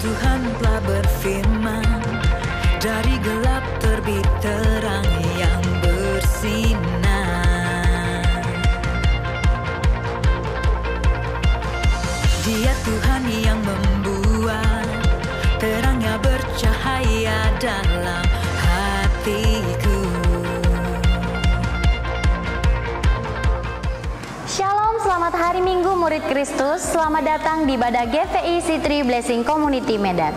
Tuhan telah berfirman, dari gelap terbit terang yang bersinar. Dia Tuhan yang membuat terangnya bercahaya dalam hatiku. Shalom, selamat hari Minggu murid Kristus. Selamat datang di ibadah GVI Citri Blessing Community Medan.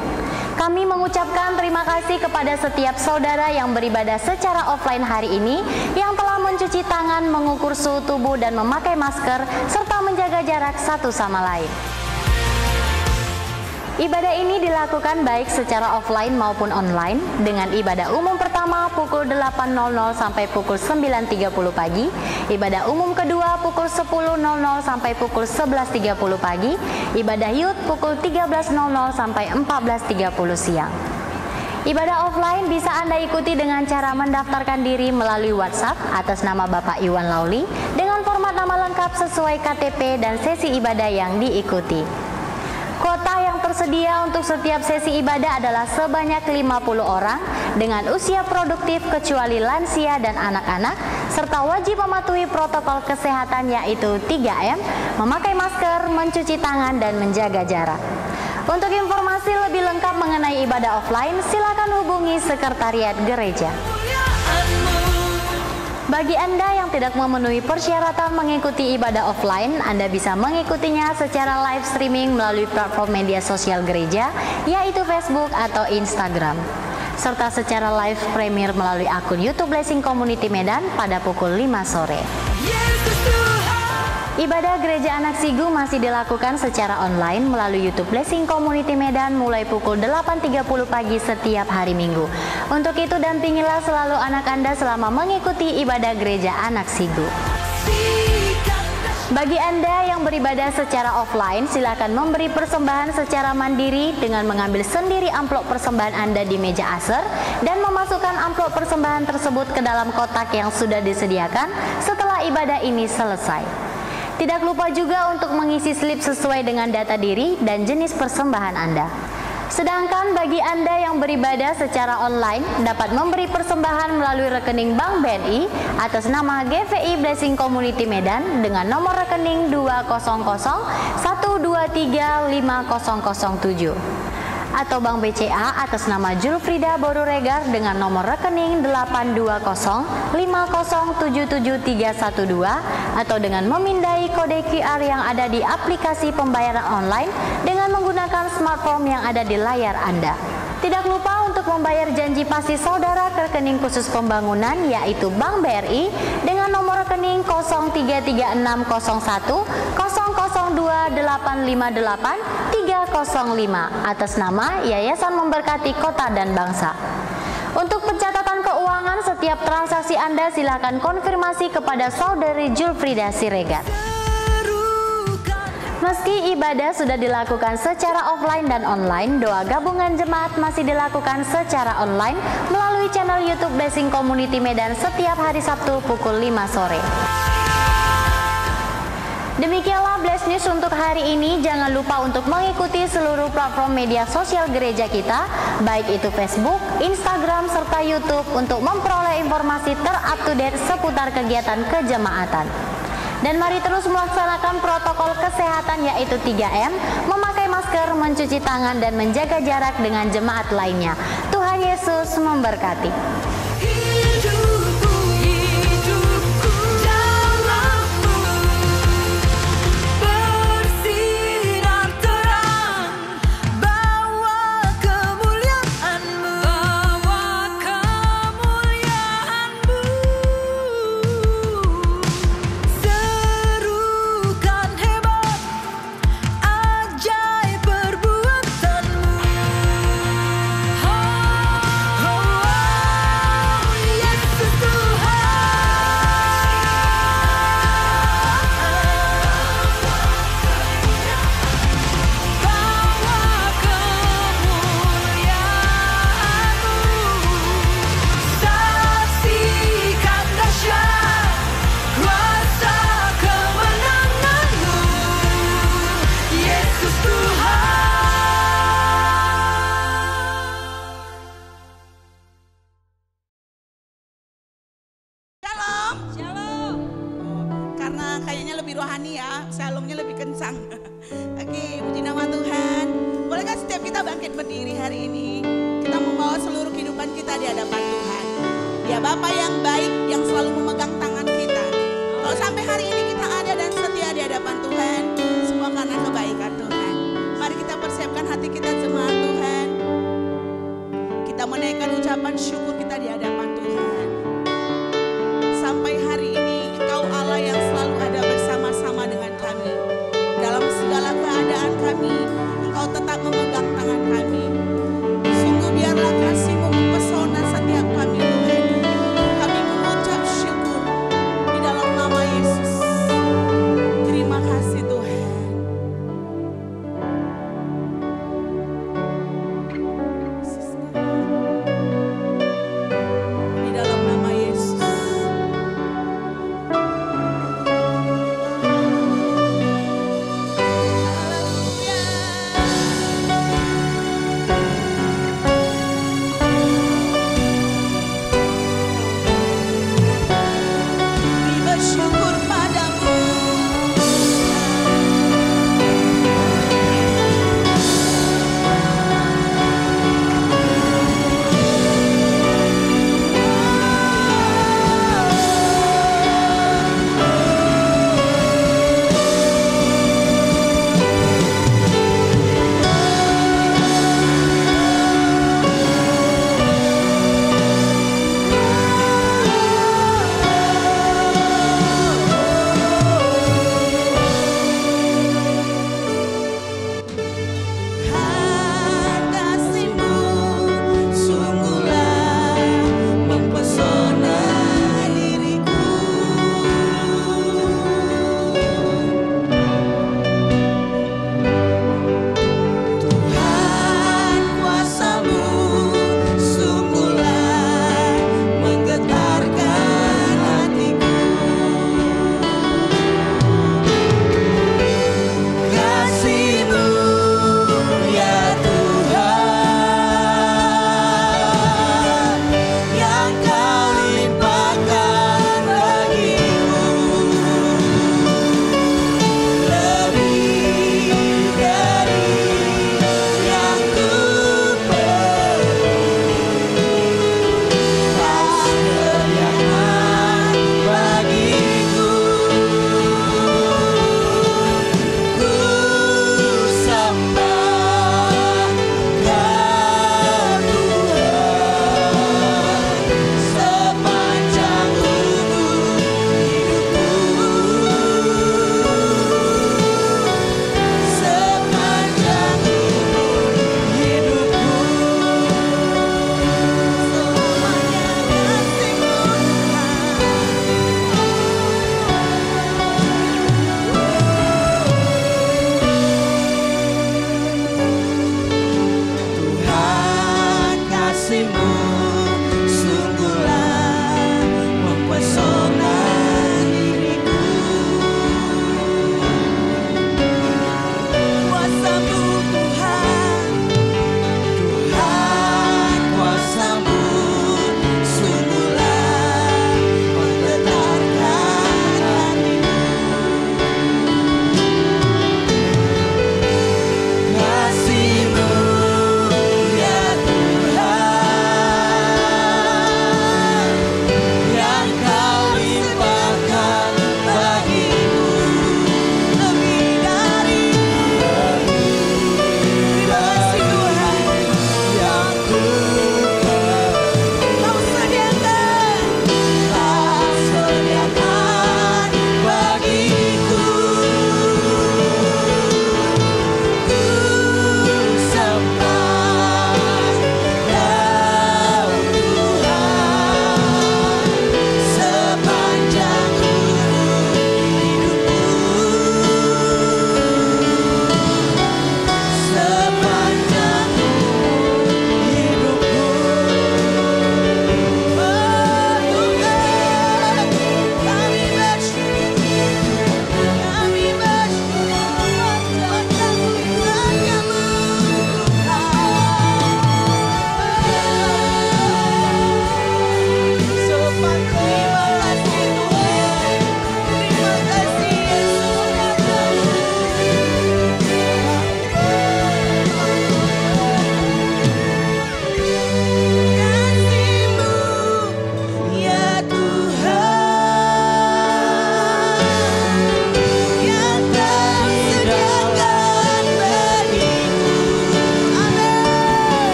Kami mengucapkan terima kasih kepada setiap saudara yang beribadah secara offline hari ini, yang telah mencuci tangan, mengukur suhu tubuh dan memakai masker, serta menjaga jarak satu sama lain. Ibadah ini dilakukan baik secara offline maupun online, dengan ibadah umum pertama pukul 8.00 sampai pukul 9.30 pagi, ibadah umum kedua pukul 10.00 sampai pukul 11.30 pagi, ibadah youth pukul 13.00 sampai 14.30 siang. Ibadah offline bisa Anda ikuti dengan cara mendaftarkan diri melalui WhatsApp atas nama Bapak Iwan Lauli dengan format nama lengkap sesuai KTP dan sesi ibadah yang diikuti. Kuota yang tersedia untuk setiap sesi ibadah adalah sebanyak 50 orang dengan usia produktif kecuali lansia dan anak-anak, serta wajib mematuhi protokol kesehatan yaitu 3M, memakai masker, mencuci tangan, dan menjaga jarak. Untuk informasi lebih lengkap mengenai ibadah offline, silakan hubungi Sekretariat Gereja. Bagi Anda yang tidak memenuhi persyaratan mengikuti ibadah offline, Anda bisa mengikutinya secara live streaming melalui platform media sosial gereja, yaitu Facebook atau Instagram, serta secara live premier melalui akun YouTube Blessing Community Medan pada pukul 5 sore. Ibadah Gereja Anak Sigu masih dilakukan secara online melalui YouTube Blessing Community Medan mulai pukul 8.30 pagi setiap hari Minggu. Untuk itu dampingilah selalu anak Anda selama mengikuti ibadah Gereja Anak Sigu. Bagi Anda yang beribadah secara offline, silakan memberi persembahan secara mandiri dengan mengambil sendiri amplop persembahan Anda di meja aser dan memasukkan amplop persembahan tersebut ke dalam kotak yang sudah disediakan setelah ibadah ini selesai. Tidak lupa juga untuk mengisi slip sesuai dengan data diri dan jenis persembahan Anda. Sedangkan bagi Anda yang beribadah secara online dapat memberi persembahan melalui rekening Bank BNI atas nama GVI Blessing Community Medan dengan nomor rekening 200.123.5007. Atau Bank BCA atas nama Julfrida Boruregar dengan nomor rekening 82050773112, atau dengan memindai kode QR yang ada di aplikasi pembayaran online dengan menggunakan smartphone yang ada di layar Anda. Tidak lupa untuk membayar janji pasti saudara ke rekening khusus pembangunan yaitu Bank BRI dengan nomor rekening 0336002858 atas nama Yayasan Memberkati Kota dan Bangsa. Untuk pencatatan keuangan setiap transaksi Anda silakan konfirmasi kepada saudari Julfrida Siregar. Meski ibadah sudah dilakukan secara offline dan online, doa gabungan jemaat masih dilakukan secara online melalui channel YouTube Blessing Community Medan setiap hari Sabtu pukul 5 sore. Demikianlah Bless News untuk hari ini. Jangan lupa untuk mengikuti seluruh platform media sosial gereja kita, baik itu Facebook, Instagram, serta YouTube untuk memperoleh informasi terupdate seputar kegiatan kejemaatan. Dan mari terus melaksanakan protokol kesehatan yaitu 3M, memakai masker, mencuci tangan, dan menjaga jarak dengan jemaat lainnya. Tuhan Yesus memberkati. Hani ya, shalomnya lebih kencang. Oke, puji nama Tuhan. Bolehkah setiap kita bangkit berdiri hari ini? Kita membawa seluruh kehidupan kita di hadapan Tuhan. Ya Bapa yang baik, yang selalu memegang tangan kita. Kalau sampai hari ini kita ada dan setia di hadapan Tuhan, semua karena kebaikan Tuhan. Mari kita persiapkan hati kita jemaat Tuhan. Kita menaikkan ucapan syukur kita di hadapan Tuhan. Sampai hari ini Engkau Allah yang selalu ada bersama-sama dengan kami. Dalam segala keadaan kami, Engkau tetap memegang tangan kami. Sungguh biarlah kasih-Mu mempesona setiap kami Tuhan. Kami mengucap syukur di dalam nama Yesus. Terima kasih Tuhan.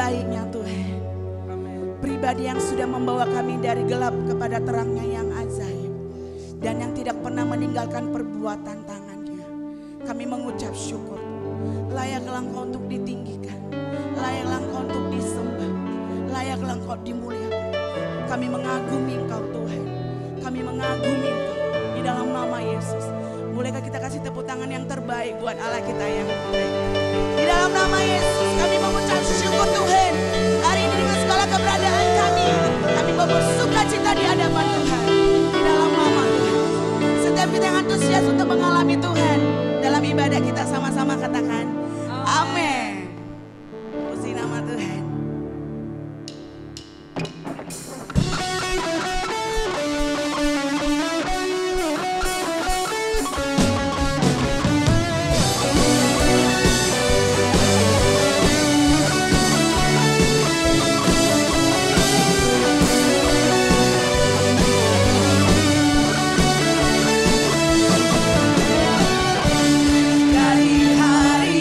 baiknya Tuhan. Pribadi yang sudah membawa kami dari gelap kepada terangnya yang ajaib. Dan yang tidak pernah meninggalkan perbuatan tangannya. Kami mengucap syukur. Layaklah Engkau untuk ditinggikan. Layaklah Engkau untuk disembah. Layaklah Engkau dimuliakan. Kami mengagumi Engkau Tuhan. Kami mengagumi Engkau di dalam nama Yesus. Bolehkah kita kasih tepuk tangan yang terbaik buat Allah kita yang baik. Di dalam nama Yesus kami mengucap syukur Tuhan. Hari ini dengan segala keberadaan kami bersuka cita di hadapan Tuhan. Di dalam nama Tuhan. Setiap kita yang antusias untuk mengalami Tuhan. Dalam ibadah kita sama-sama katakan amin. Puji nama Tuhan. Dari hari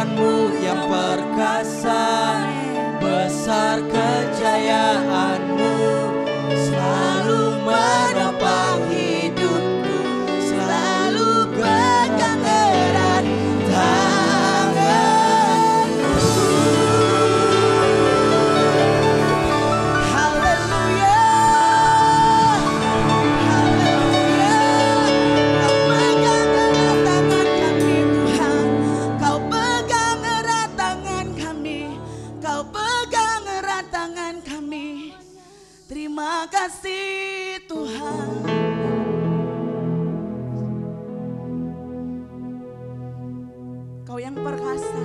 tanganmu yang perkasa, besar kejayaanmu, selalu menopang hidupku, selalu pegang erat tanganmu. Haleluya, haleluya. Kau pegang erat tangan kami Tuhan, Kau pegang erat tangan kami, Kau pegang erat tangan kami. Terima kasih Tuhan. Kau yang perkasa,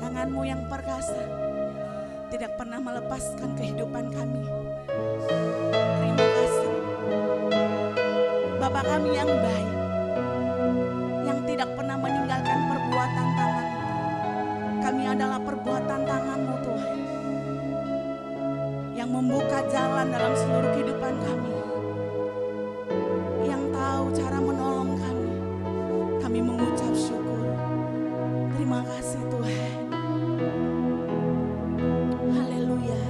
tanganmu yang perkasa tidak pernah melepaskan kehidupan kami. Terima kasih Bapa kami yang baik, yang tidak pernah meninggalkan perbuatan tangan. Kami adalah perbuatan tangan-Mu Tuhan, yang membuka jalan dalam seluruh kehidupan kami, yang tahu cara menolong kami. Kami mengucap syukur. Terima kasih Tuhan. Haleluya.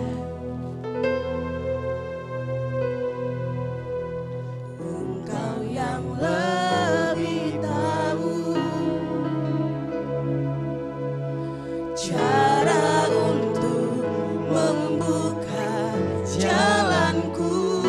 Engkau yang lebih tahu cara untuk membuka jalanku.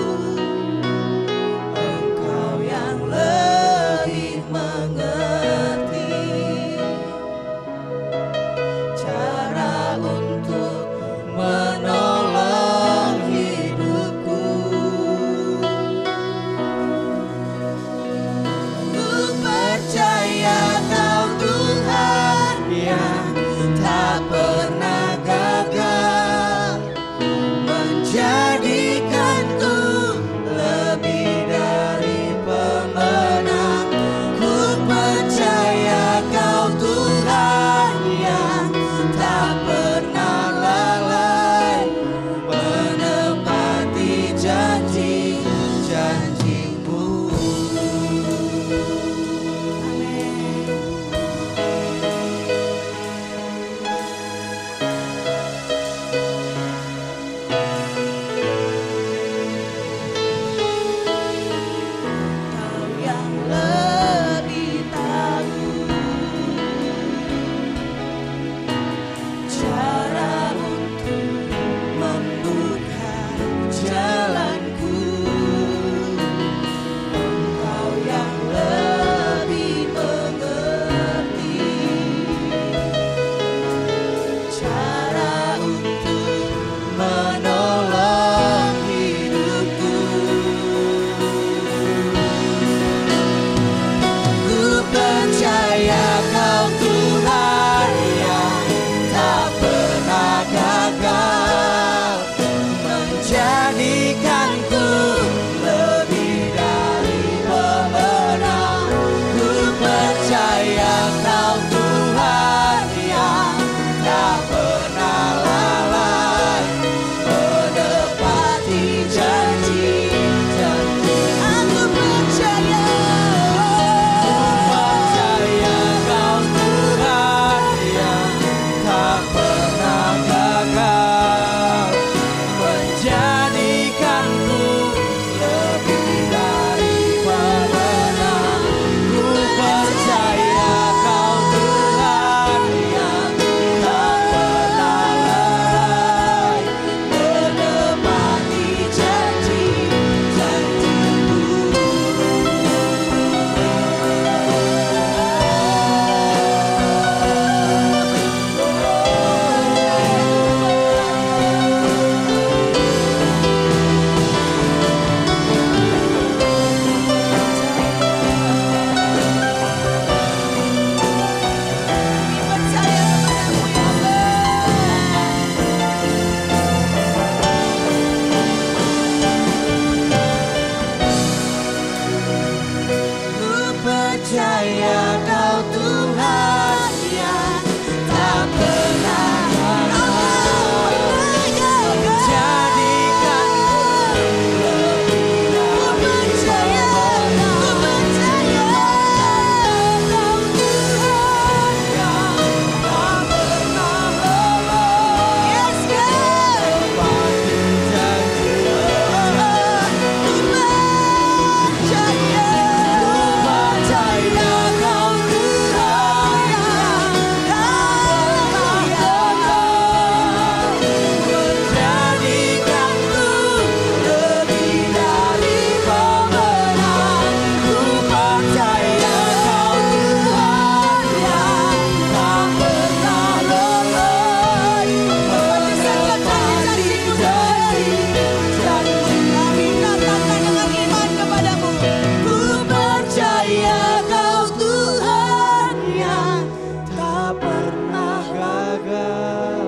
gagal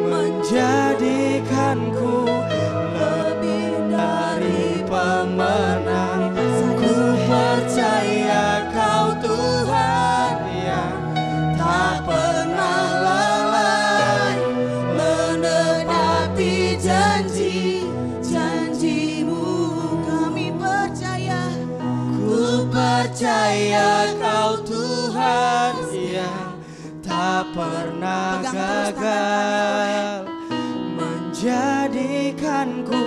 menjadikanku lebih dari pemenang. Ku percaya Kau Tuhan yang tak pernah lalai menepati janji-janji-Mu. Kami percaya, Ku percaya Kau Tuhan yang tak pernah Pegang terus gagal menjadikanku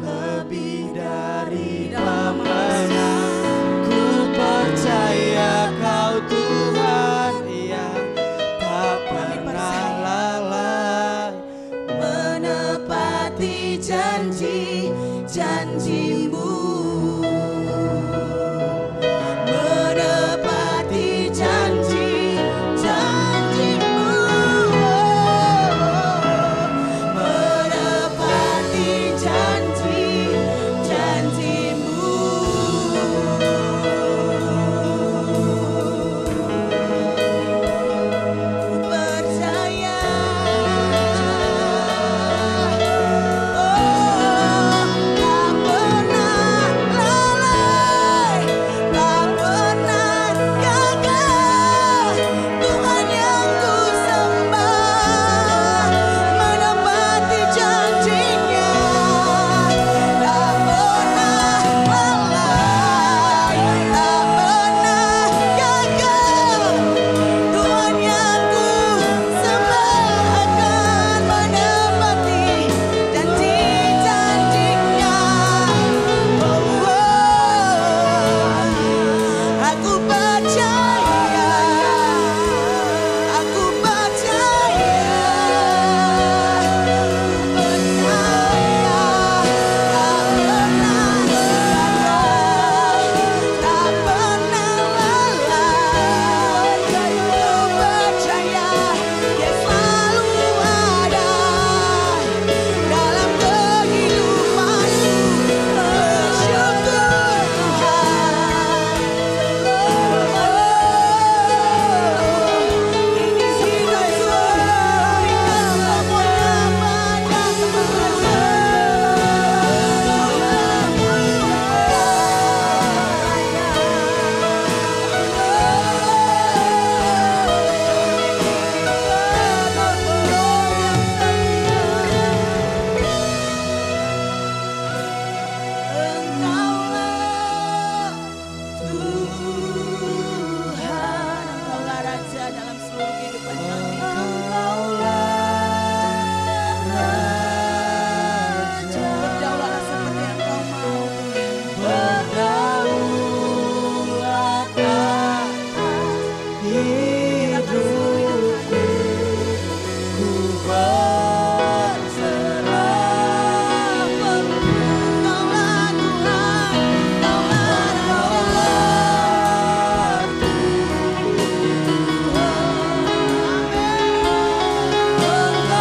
lebih dari pemenang. Ku percaya Kau Tuhan yang tak pernah lalai menepati janji-janji-Mu. Menepati janji-janji-Mu. Menepati janji-janji-Mu. ku percaya. Tak pernah lalai, tak pernah gagal. Tuhan yang ku sembah menepati janjinya. Tak pernah lalai, tak pernah gagal. Tuhan yang ku sembah akan menepati janji-janjinya. Aku percaya, aku percaya, tak pernah gagal, tak pernah lalai. Ku percaya Dia selalu ada dalam kehidupanku. Bersyukur Tuhan. Ini kita berikan semuanya pada Engkaulah Tuhan, Engkaulah Raja dalam seluruh kehidupan kami. Berdaulatlah seperti yang Kau mau, Engkaulah Tuhan, Engkaulah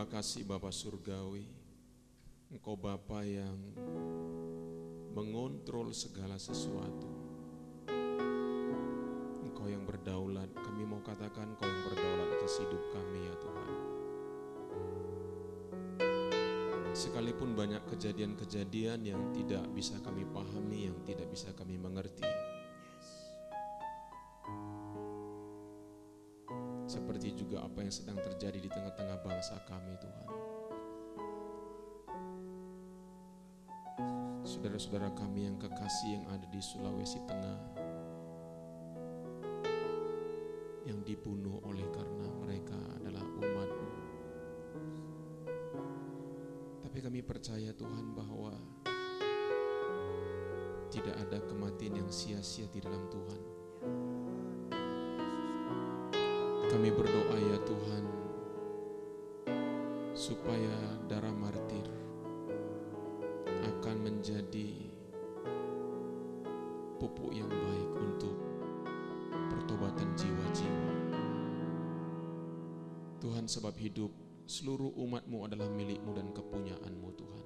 kasih Bapa Surgawi. Engkau Bapa yang mengontrol segala sesuatu. Engkau yang berdaulat. Kami mau katakan Engkau yang berdaulat atas hidup kami ya Tuhan. Sekalipun banyak kejadian-kejadian yang tidak bisa kami pahami, yang tidak bisa kami mengerti. Seperti juga apa yang sedang terjadi di tengah-tengah bangsa kami Tuhan. Saudara-saudara kami yang kekasih yang ada di Sulawesi Tengah, yang dibunuh oleh karena mereka adalah umat-Mu. Tapi kami percaya Tuhan bahwa tidak ada kematian yang sia-sia di dalam Tuhan. Kami berdoa ya Tuhan, supaya darah martir akan menjadi pupuk yang baik untuk pertobatan jiwa-jiwa. Tuhan, sebab hidup seluruh umat-Mu adalah milik-Mu dan kepunyaan-Mu Tuhan.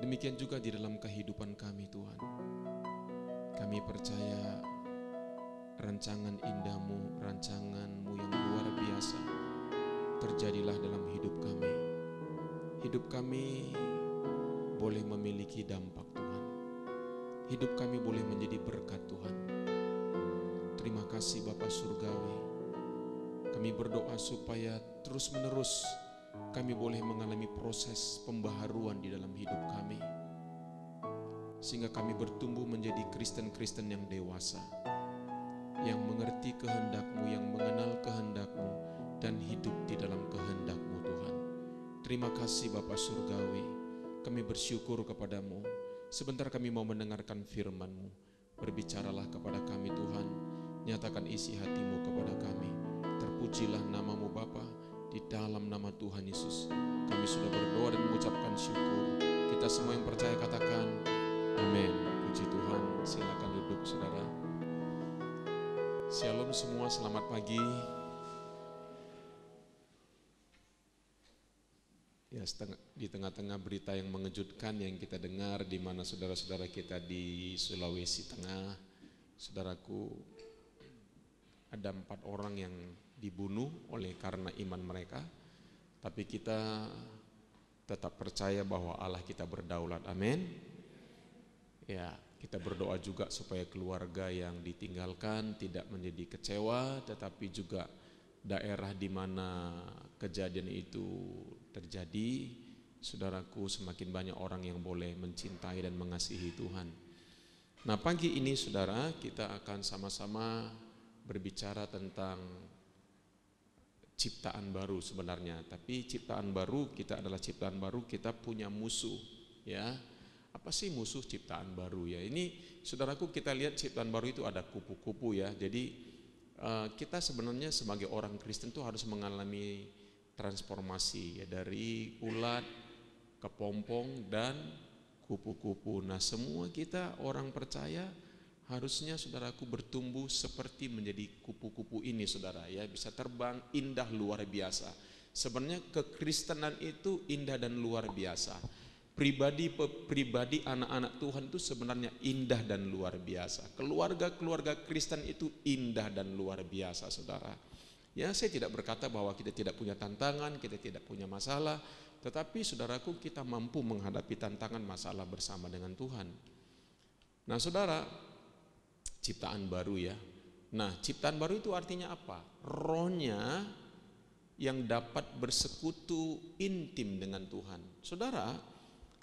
Demikian juga di dalam kehidupan kami Tuhan. Kami percaya rancangan indah-Mu, rancangan-Mu yang luar biasa terjadilah dalam hidup kami. Hidup kami boleh memiliki dampak Tuhan. Hidup kami boleh menjadi berkat Tuhan. Terima kasih Bapa Surgawi. Kami berdoa supaya terus menerus kami boleh mengalami proses pembaharuan di dalam hidup kami. Sehingga kami bertumbuh menjadi Kristen-Kristen yang dewasa, yang mengerti kehendak-Mu, yang mengenal kehendak-Mu, dan hidup di dalam kehendak-Mu Tuhan. Terima kasih Bapa Surgawi, kami bersyukur kepadamu. Sebentar kami mau mendengarkan firman-Mu. Berbicaralah kepada kami Tuhan, nyatakan isi hati-Mu kepada kami. Terpujilah nama-Mu Bapa, di dalam nama Tuhan Yesus. Kami sudah berdoa dan mengucapkan syukur. Kita semua yang percaya katakan, amin. Puji Tuhan, silakan duduk saudara. Shalom semua, selamat pagi. Ya, di tengah-tengah berita yang mengejutkan yang kita dengar, di mana saudara-saudara kita di Sulawesi Tengah, saudaraku, ada 4 orang yang dibunuh oleh karena iman mereka. Tapi kita tetap percaya bahwa Allah kita berdaulat, amin. Ya, kita berdoa juga supaya keluarga yang ditinggalkan tidak menjadi kecewa, tetapi juga daerah di mana kejadian itu terjadi, saudaraku, semakin banyak orang yang boleh mencintai dan mengasihi Tuhan. Nah, pagi ini saudara, kita akan sama-sama berbicara tentang ciptaan baru sebenarnya. Tapi ciptaan baru, kita adalah ciptaan baru, kita punya musuh, ya. Apa sih musuh ciptaan baru ya? Ini saudaraku, kita lihat ciptaan baru itu ada kupu-kupu ya. Jadi kita sebenarnya sebagai orang Kristen tuh harus mengalami transformasi ya, dari ulat, kepompong, dan kupu-kupu. Nah, semua kita orang percaya harusnya saudaraku bertumbuh seperti menjadi kupu-kupu ini saudara ya, bisa terbang indah luar biasa. Sebenarnya kekristenan itu indah dan luar biasa. Pribadi anak-anak Tuhan itu sebenarnya indah dan luar biasa. Keluarga Kristen itu indah dan luar biasa saudara. Ya, saya tidak berkata bahwa kita tidak punya tantangan, kita tidak punya masalah, tetapi saudaraku, kita mampu menghadapi tantangan masalah bersama dengan Tuhan. Nah saudara, ciptaan baru ya. Nah, ciptaan baru itu artinya apa? Rohnya yang dapat bersekutu intim dengan Tuhan. Saudara,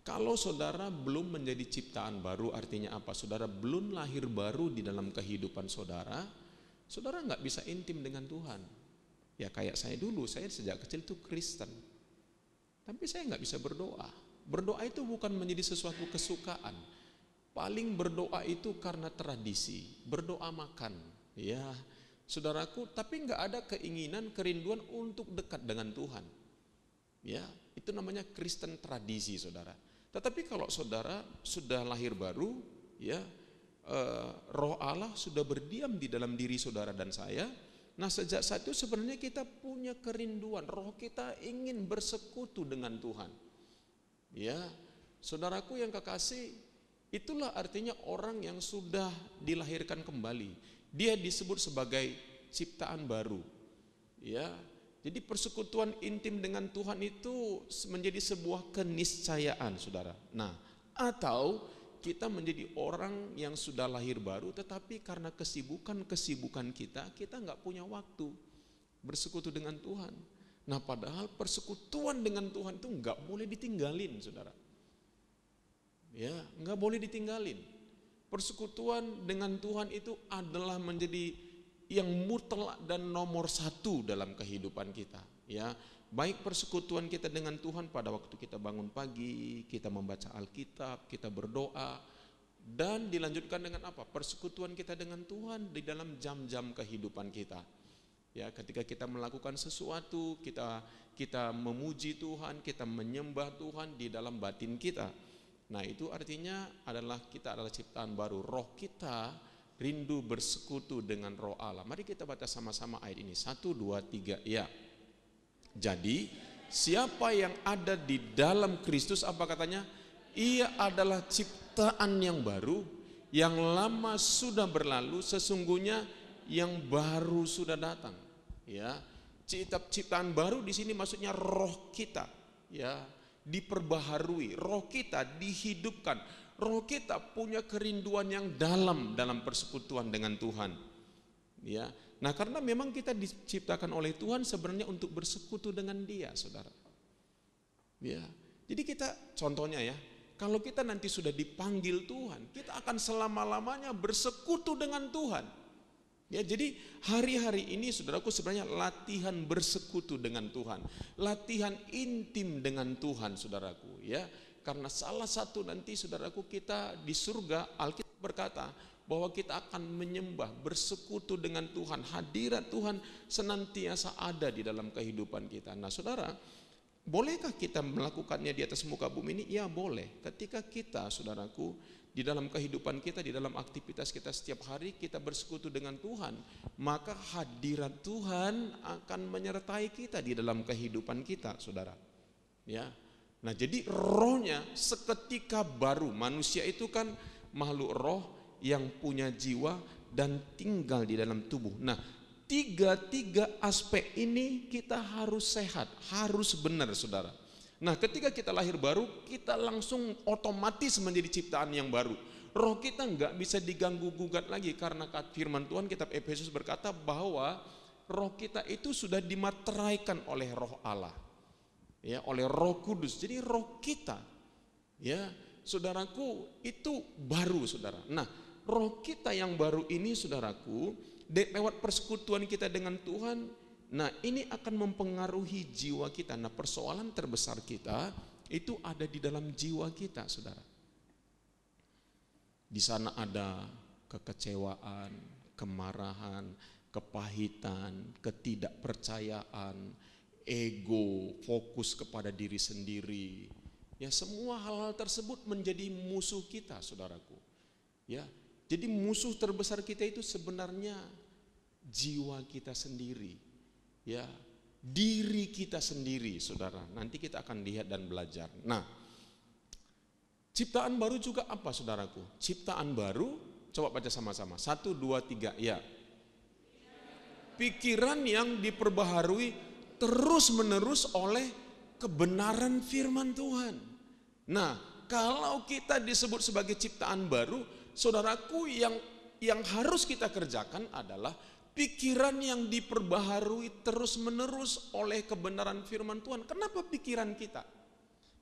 kalau saudara belum menjadi ciptaan baru, artinya apa? Saudara belum lahir baru di dalam kehidupan saudara, saudara nggak bisa intim dengan Tuhan. Ya kayak saya dulu, saya sejak kecil itu Kristen, tapi saya nggak bisa berdoa. Berdoa itu bukan menjadi sesuatu kesukaan. Paling berdoa itu karena tradisi, berdoa makan, ya saudaraku. Tapi nggak ada keinginan, kerinduan untuk dekat dengan Tuhan. Ya, itu namanya Kristen tradisi, saudara. Tetapi kalau saudara sudah lahir baru, ya, Roh Allah sudah berdiam di dalam diri saudara dan saya, Nah sejak saat itu sebenarnya kita punya kerinduan, roh kita ingin bersekutu dengan Tuhan. Ya, saudaraku yang kekasih, itulah artinya orang yang sudah dilahirkan kembali. Dia disebut sebagai ciptaan baru. Ya, jadi persekutuan intim dengan Tuhan itu menjadi sebuah keniscayaan, saudara. Nah, atau kita menjadi orang yang sudah lahir baru, tetapi karena kesibukan kita nggak punya waktu bersekutu dengan Tuhan. Nah, padahal persekutuan dengan Tuhan itu nggak boleh ditinggalin, saudara. Ya, nggak boleh ditinggalin. Persekutuan dengan Tuhan itu adalah menjadi yang mutlak dan nomor satu dalam kehidupan kita. Ya, baik persekutuan kita dengan Tuhan pada waktu kita bangun pagi, kita membaca Alkitab, kita berdoa, dan dilanjutkan dengan apa? Persekutuan kita dengan Tuhan di dalam jam-jam kehidupan kita. Ya, ketika kita melakukan sesuatu, kita memuji Tuhan, kita menyembah Tuhan di dalam batin kita. Nah, itu artinya kita adalah ciptaan baru. Roh kita rindu bersekutu dengan Roh Allah. Mari kita baca sama-sama ayat ini. 1, 2, 3, ya. Jadi siapa yang ada di dalam Kristus, apa katanya? Ia adalah ciptaan yang baru, yang lama sudah berlalu, sesungguhnya yang baru sudah datang. Ya, ciptaan baru di sini maksudnya roh kita, ya, diperbaharui, roh kita dihidupkan, roh kita punya kerinduan yang dalam persekutuan dengan Tuhan. Ya. Nah, karena memang kita diciptakan oleh Tuhan sebenarnya untuk bersekutu dengan Dia, saudara. Ya, jadi kita contohnya ya, kalau kita nanti sudah dipanggil Tuhan, kita akan selama-lamanya bersekutu dengan Tuhan. Ya, jadi hari-hari ini saudaraku sebenarnya latihan bersekutu dengan Tuhan, latihan intim dengan Tuhan, saudaraku. Ya, karena salah satu nanti saudaraku kita di surga, Alkitab berkata bahwa kita akan menyembah, bersekutu dengan Tuhan, hadirat Tuhan senantiasa ada di dalam kehidupan kita. Nah, saudara, bolehkah kita melakukannya di atas muka bumi ini? Ya, boleh. Ketika kita, saudaraku, di dalam kehidupan kita, di dalam aktivitas kita setiap hari kita bersekutu dengan Tuhan, maka hadirat Tuhan akan menyertai kita di dalam kehidupan kita, saudara. Ya. Nah, jadi rohnya seketika baru. Manusia itu kan makhluk roh yang punya jiwa dan tinggal di dalam tubuh. Nah, tiga aspek ini kita harus sehat, harus benar, saudara. Nah, ketika kita lahir baru, kita langsung otomatis menjadi ciptaan yang baru. Roh kita nggak bisa diganggu-gugat lagi, karena firman Tuhan kitab Efesus berkata bahwa roh kita itu sudah dimateraikan oleh Roh Allah, ya, oleh Roh Kudus. Jadi roh kita, ya, saudaraku, itu baru, saudara. Nah, roh kita yang baru ini, saudaraku, lewat persekutuan kita dengan Tuhan, nah ini akan mempengaruhi jiwa kita. Nah, persoalan terbesar kita itu ada di dalam jiwa kita, saudara. Di sana ada kekecewaan, kemarahan, kepahitan, ketidakpercayaan, ego, fokus kepada diri sendiri. Ya, semua hal-hal tersebut menjadi musuh kita, saudaraku. Ya, jadi musuh terbesar kita itu sebenarnya jiwa kita sendiri, ya, diri kita sendiri, saudara. Nanti kita akan lihat dan belajar. Nah, ciptaan baru juga apa, saudaraku? Ciptaan baru, coba baca sama-sama. 1, 2, 3, ya. Pikiran yang diperbaharui terus-menerus oleh kebenaran firman Tuhan. Nah, kalau kita disebut sebagai ciptaan baru, saudaraku, yang harus kita kerjakan adalah pikiran yang diperbaharui terus-menerus oleh kebenaran firman Tuhan. Kenapa pikiran kita?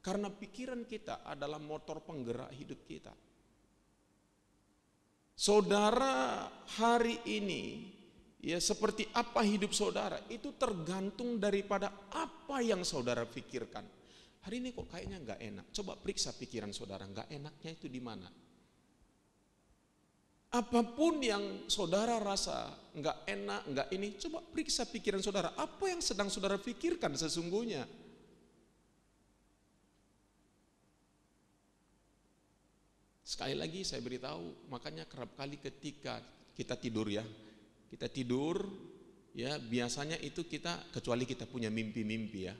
Karena pikiran kita adalah motor penggerak hidup kita. Saudara hari ini, ya, seperti apa hidup saudara itu tergantung daripada apa yang saudara pikirkan. Hari ini kok kayaknya nggak enak. Coba periksa pikiran saudara, nggak enaknya itu di mana? Apapun yang saudara rasa nggak enak, nggak ini, coba periksa pikiran saudara. Apa yang sedang saudara pikirkan sesungguhnya? Sekali lagi saya beritahu, makanya kerap kali ketika kita tidur, ya, kita tidur, ya biasanya itu kita, kecuali kita punya mimpi-mimpi ya.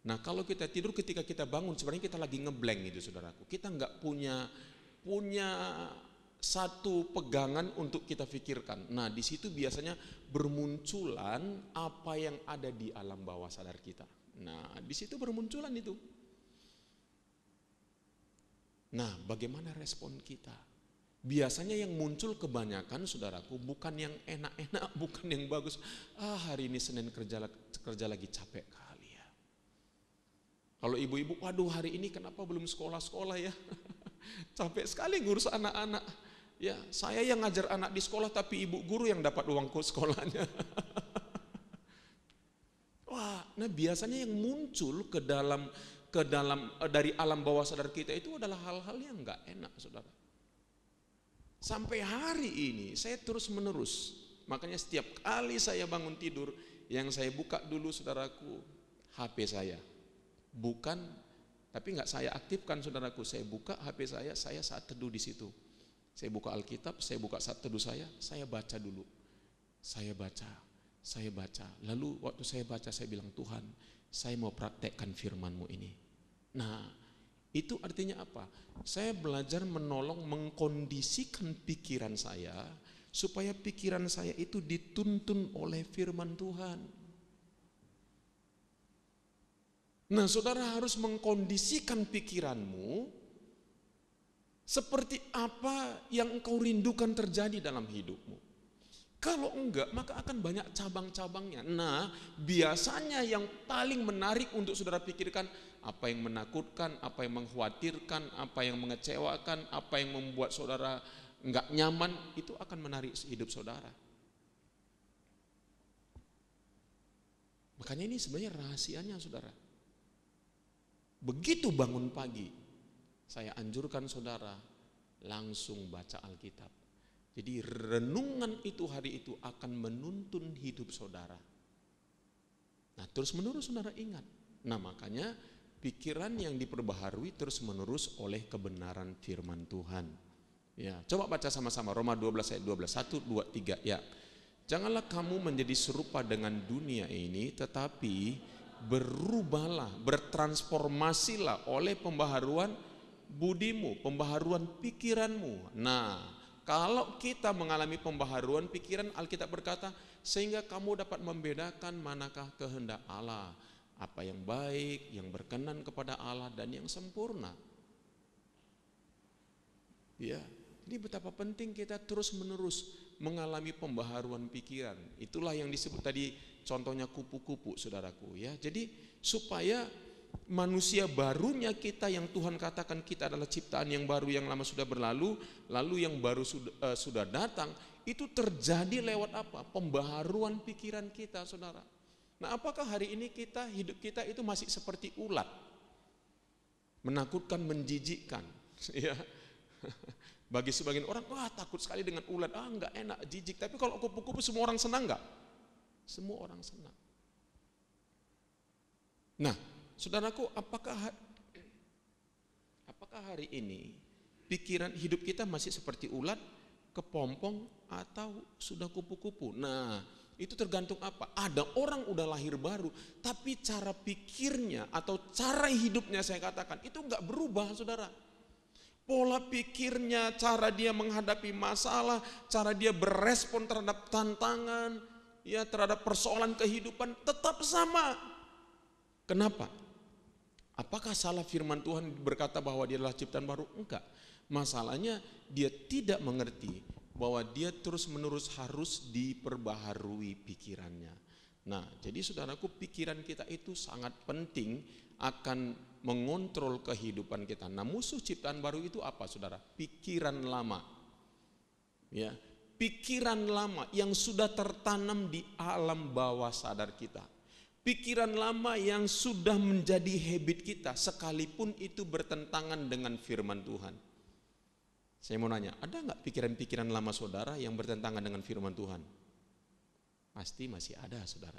Nah kalau kita tidur, ketika kita bangun sebenarnya kita lagi ngeblank itu saudaraku. Kita nggak punya satu pegangan untuk kita pikirkan. Nah di situ biasanya bermunculan apa yang ada di alam bawah sadar kita. Nah di situ bermunculan itu. Nah bagaimana respon kita? Biasanya yang muncul kebanyakan saudaraku bukan yang enak-enak, bukan yang bagus. Hari ini Senin kerja lagi capek kali ya. Kalau ibu-ibu, waduh hari ini kenapa belum sekolah-sekolah ya? Capek sekali ngurus anak-anak. Ya, saya yang ngajar anak di sekolah tapi ibu guru yang dapat uang sekolahnya. Wah, nah biasanya yang muncul ke dalam dari alam bawah sadar kita itu adalah hal-hal yang enggak enak, saudara. Sampai hari ini saya terus menerus, makanya setiap kali saya bangun tidur, yang saya buka dulu saudaraku, HP saya. Bukan, tapi nggak saya aktifkan saudaraku, saya buka HP saya saat teduh di situ. Saya buka Alkitab, saya buka saat teduh saya baca dulu. Saya baca. Lalu waktu saya baca saya bilang, Tuhan, saya mau praktekkan firman-Mu ini. Nah, itu artinya apa? Saya belajar menolong mengkondisikan pikiran saya supaya pikiran saya itu dituntun oleh firman Tuhan. Nah, saudara harus mengkondisikan pikiranmu seperti apa yang engkau rindukan terjadi dalam hidupmu. Kalau enggak, maka akan banyak cabang-cabangnya. Nah, biasanya yang paling menarik untuk saudara pikirkan, apa yang menakutkan, apa yang mengkhawatirkan, apa yang mengecewakan, apa yang membuat saudara enggak nyaman, itu akan menarik hidup saudara. Makanya ini sebenarnya rahasianya saudara. Begitu bangun pagi, saya anjurkan saudara langsung baca Alkitab. Jadi renungan itu hari itu akan menuntun hidup saudara. Nah terus menerus saudara ingat. Nah makanya pikiran yang diperbaharui terus menerus oleh kebenaran firman Tuhan. Ya, coba baca sama-sama Roma 12 ayat 12, 1, 2, 3 ya. Janganlah kamu menjadi serupa dengan dunia ini, tetapi berubahlah, bertransformasilah oleh pembaharuan budimu, pembaharuan pikiranmu. Nah, kalau kita mengalami pembaharuan pikiran, Alkitab berkata, sehingga kamu dapat membedakan manakah kehendak Allah, apa yang baik, yang berkenan kepada Allah, dan yang sempurna. Ya, ini betapa penting kita terus-menerus mengalami pembaharuan pikiran. Itulah yang disebut tadi contohnya kupu-kupu, saudaraku. Ya, jadi supaya manusia barunya kita yang Tuhan katakan kita adalah ciptaan yang baru, yang lama sudah berlalu, lalu yang baru sudah datang, itu terjadi lewat apa? Pembaharuan pikiran kita, saudara. Nah, apakah hari ini hidup kita itu masih seperti ulat? Menakutkan, menjijikkan, ya. Bagi sebagian orang, wah takut sekali dengan ulat, enggak enak, jijik. Tapi kalau kupu-kupu semua orang senang enggak? Semua orang senang. Nah, saudaraku, apakah hari ini pikiran hidup kita masih seperti ulat, kepompong, atau sudah kupu-kupu? Nah, itu tergantung apa? Ada orang udah lahir baru, tapi cara pikirnya atau cara hidupnya saya katakan itu enggak berubah, saudara. Pola pikirnya, cara dia menghadapi masalah, cara dia berespon terhadap tantangan, ya terhadap persoalan kehidupan tetap sama. Kenapa? Apakah salah firman Tuhan berkata bahwa dia adalah ciptaan baru? Enggak. Masalahnya dia tidak mengerti bahwa dia terus-menerus harus diperbaharui pikirannya. Nah, jadi saudaraku, pikiran kita itu sangat penting akan mengontrol kehidupan kita. Nah, musuh ciptaan baru itu apa, saudara? Pikiran lama. Ya, pikiran lama yang sudah tertanam di alam bawah sadar kita. Pikiran lama yang sudah menjadi habit kita, sekalipun itu bertentangan dengan firman Tuhan. Saya mau nanya, ada nggak pikiran-pikiran lama saudara yang bertentangan dengan firman Tuhan? Pasti masih ada, saudara.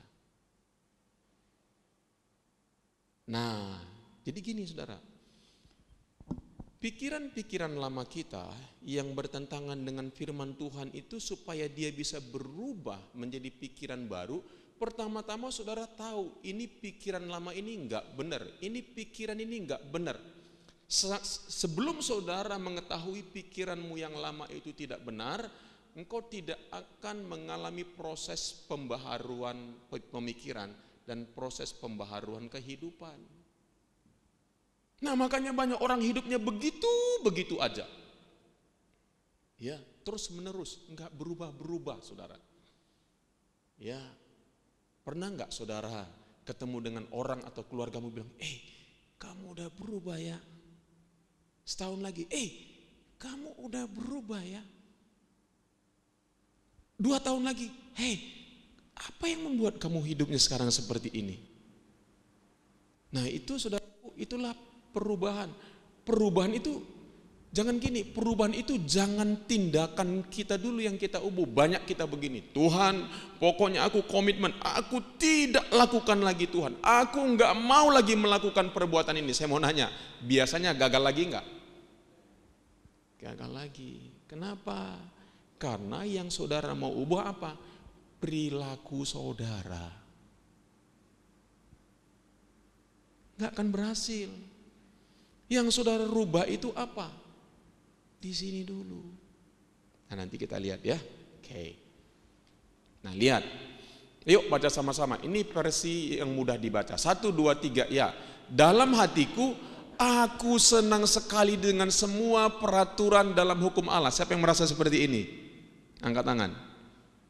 Nah, jadi gini saudara, pikiran-pikiran lama kita yang bertentangan dengan firman Tuhan itu supaya dia bisa berubah menjadi pikiran baru. Pertama-tama saudara tahu ini pikiran lama ini enggak benar, ini pikiran ini enggak benar. Sebelum saudara mengetahui pikiranmu yang lama itu tidak benar, engkau tidak akan mengalami proses pembaharuan pemikiran dan proses pembaharuan kehidupan. Nah, makanya banyak orang hidupnya begitu aja. Ya, terus menerus, enggak berubah-berubah, saudara. Ya, pernah enggak saudara ketemu dengan orang atau keluargamu bilang, kamu udah berubah ya. Setahun lagi, kamu udah berubah ya. 2 tahun lagi, apa yang membuat kamu hidupnya sekarang seperti ini? Nah itu saudaraku, itulah perubahan. Perubahan itu, jangan gini, perubahan itu jangan tindakan kita dulu yang kita ubah. Banyak kita begini, Tuhan pokoknya aku komitmen, aku tidak lakukan lagi Tuhan. Aku enggak mau lagi melakukan perbuatan ini. Saya mau nanya, biasanya gagal lagi enggak? Gagal lagi. Kenapa? Karena yang saudara mau ubah apa? Perilaku saudara. Enggak akan berhasil. Yang saudara rubah itu apa? Di sini dulu. Nah, nanti kita lihat ya. Oke. Nah, lihat. Yuk baca sama-sama. Ini versi yang mudah dibaca. 1, 2, 3 ya. Dalam hatiku aku senang sekali dengan semua peraturan dalam hukum Allah. Siapa yang merasa seperti ini? Angkat tangan.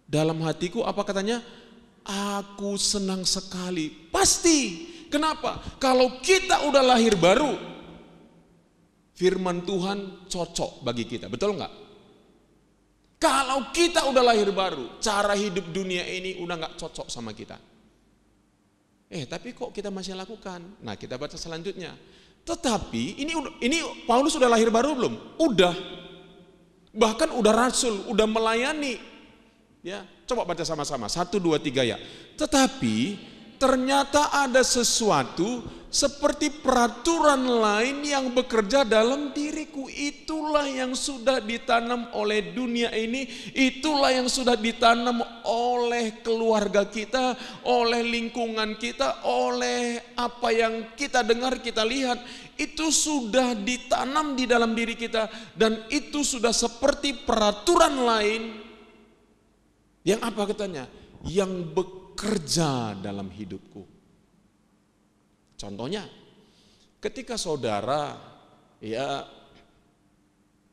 Dalam hatiku apa katanya? Aku senang sekali. Pasti. Kenapa? Kalau kita udah lahir baru, firman Tuhan cocok bagi kita. Betul enggak? Kalau kita udah lahir baru, cara hidup dunia ini udah enggak cocok sama kita. Tapi kok kita masih lakukan? Nah, kita baca selanjutnya. Tetapi ini Paulus sudah lahir baru belum? Udah. Bahkan udah rasul, udah melayani. Ya, coba baca sama-sama. 1, 2, 3 ya. Tetapi ternyata ada sesuatu seperti peraturan lain yang bekerja dalam diriku. Itulah yang sudah ditanam oleh dunia ini. Itulah yang sudah ditanam oleh keluarga kita, oleh lingkungan kita, oleh apa yang kita dengar, kita lihat. Itu sudah ditanam di dalam diri kita. Dan itu sudah seperti peraturan lain. Yang apa katanya? Yang bekerja dalam hidupku. Contohnya, ketika saudara, ya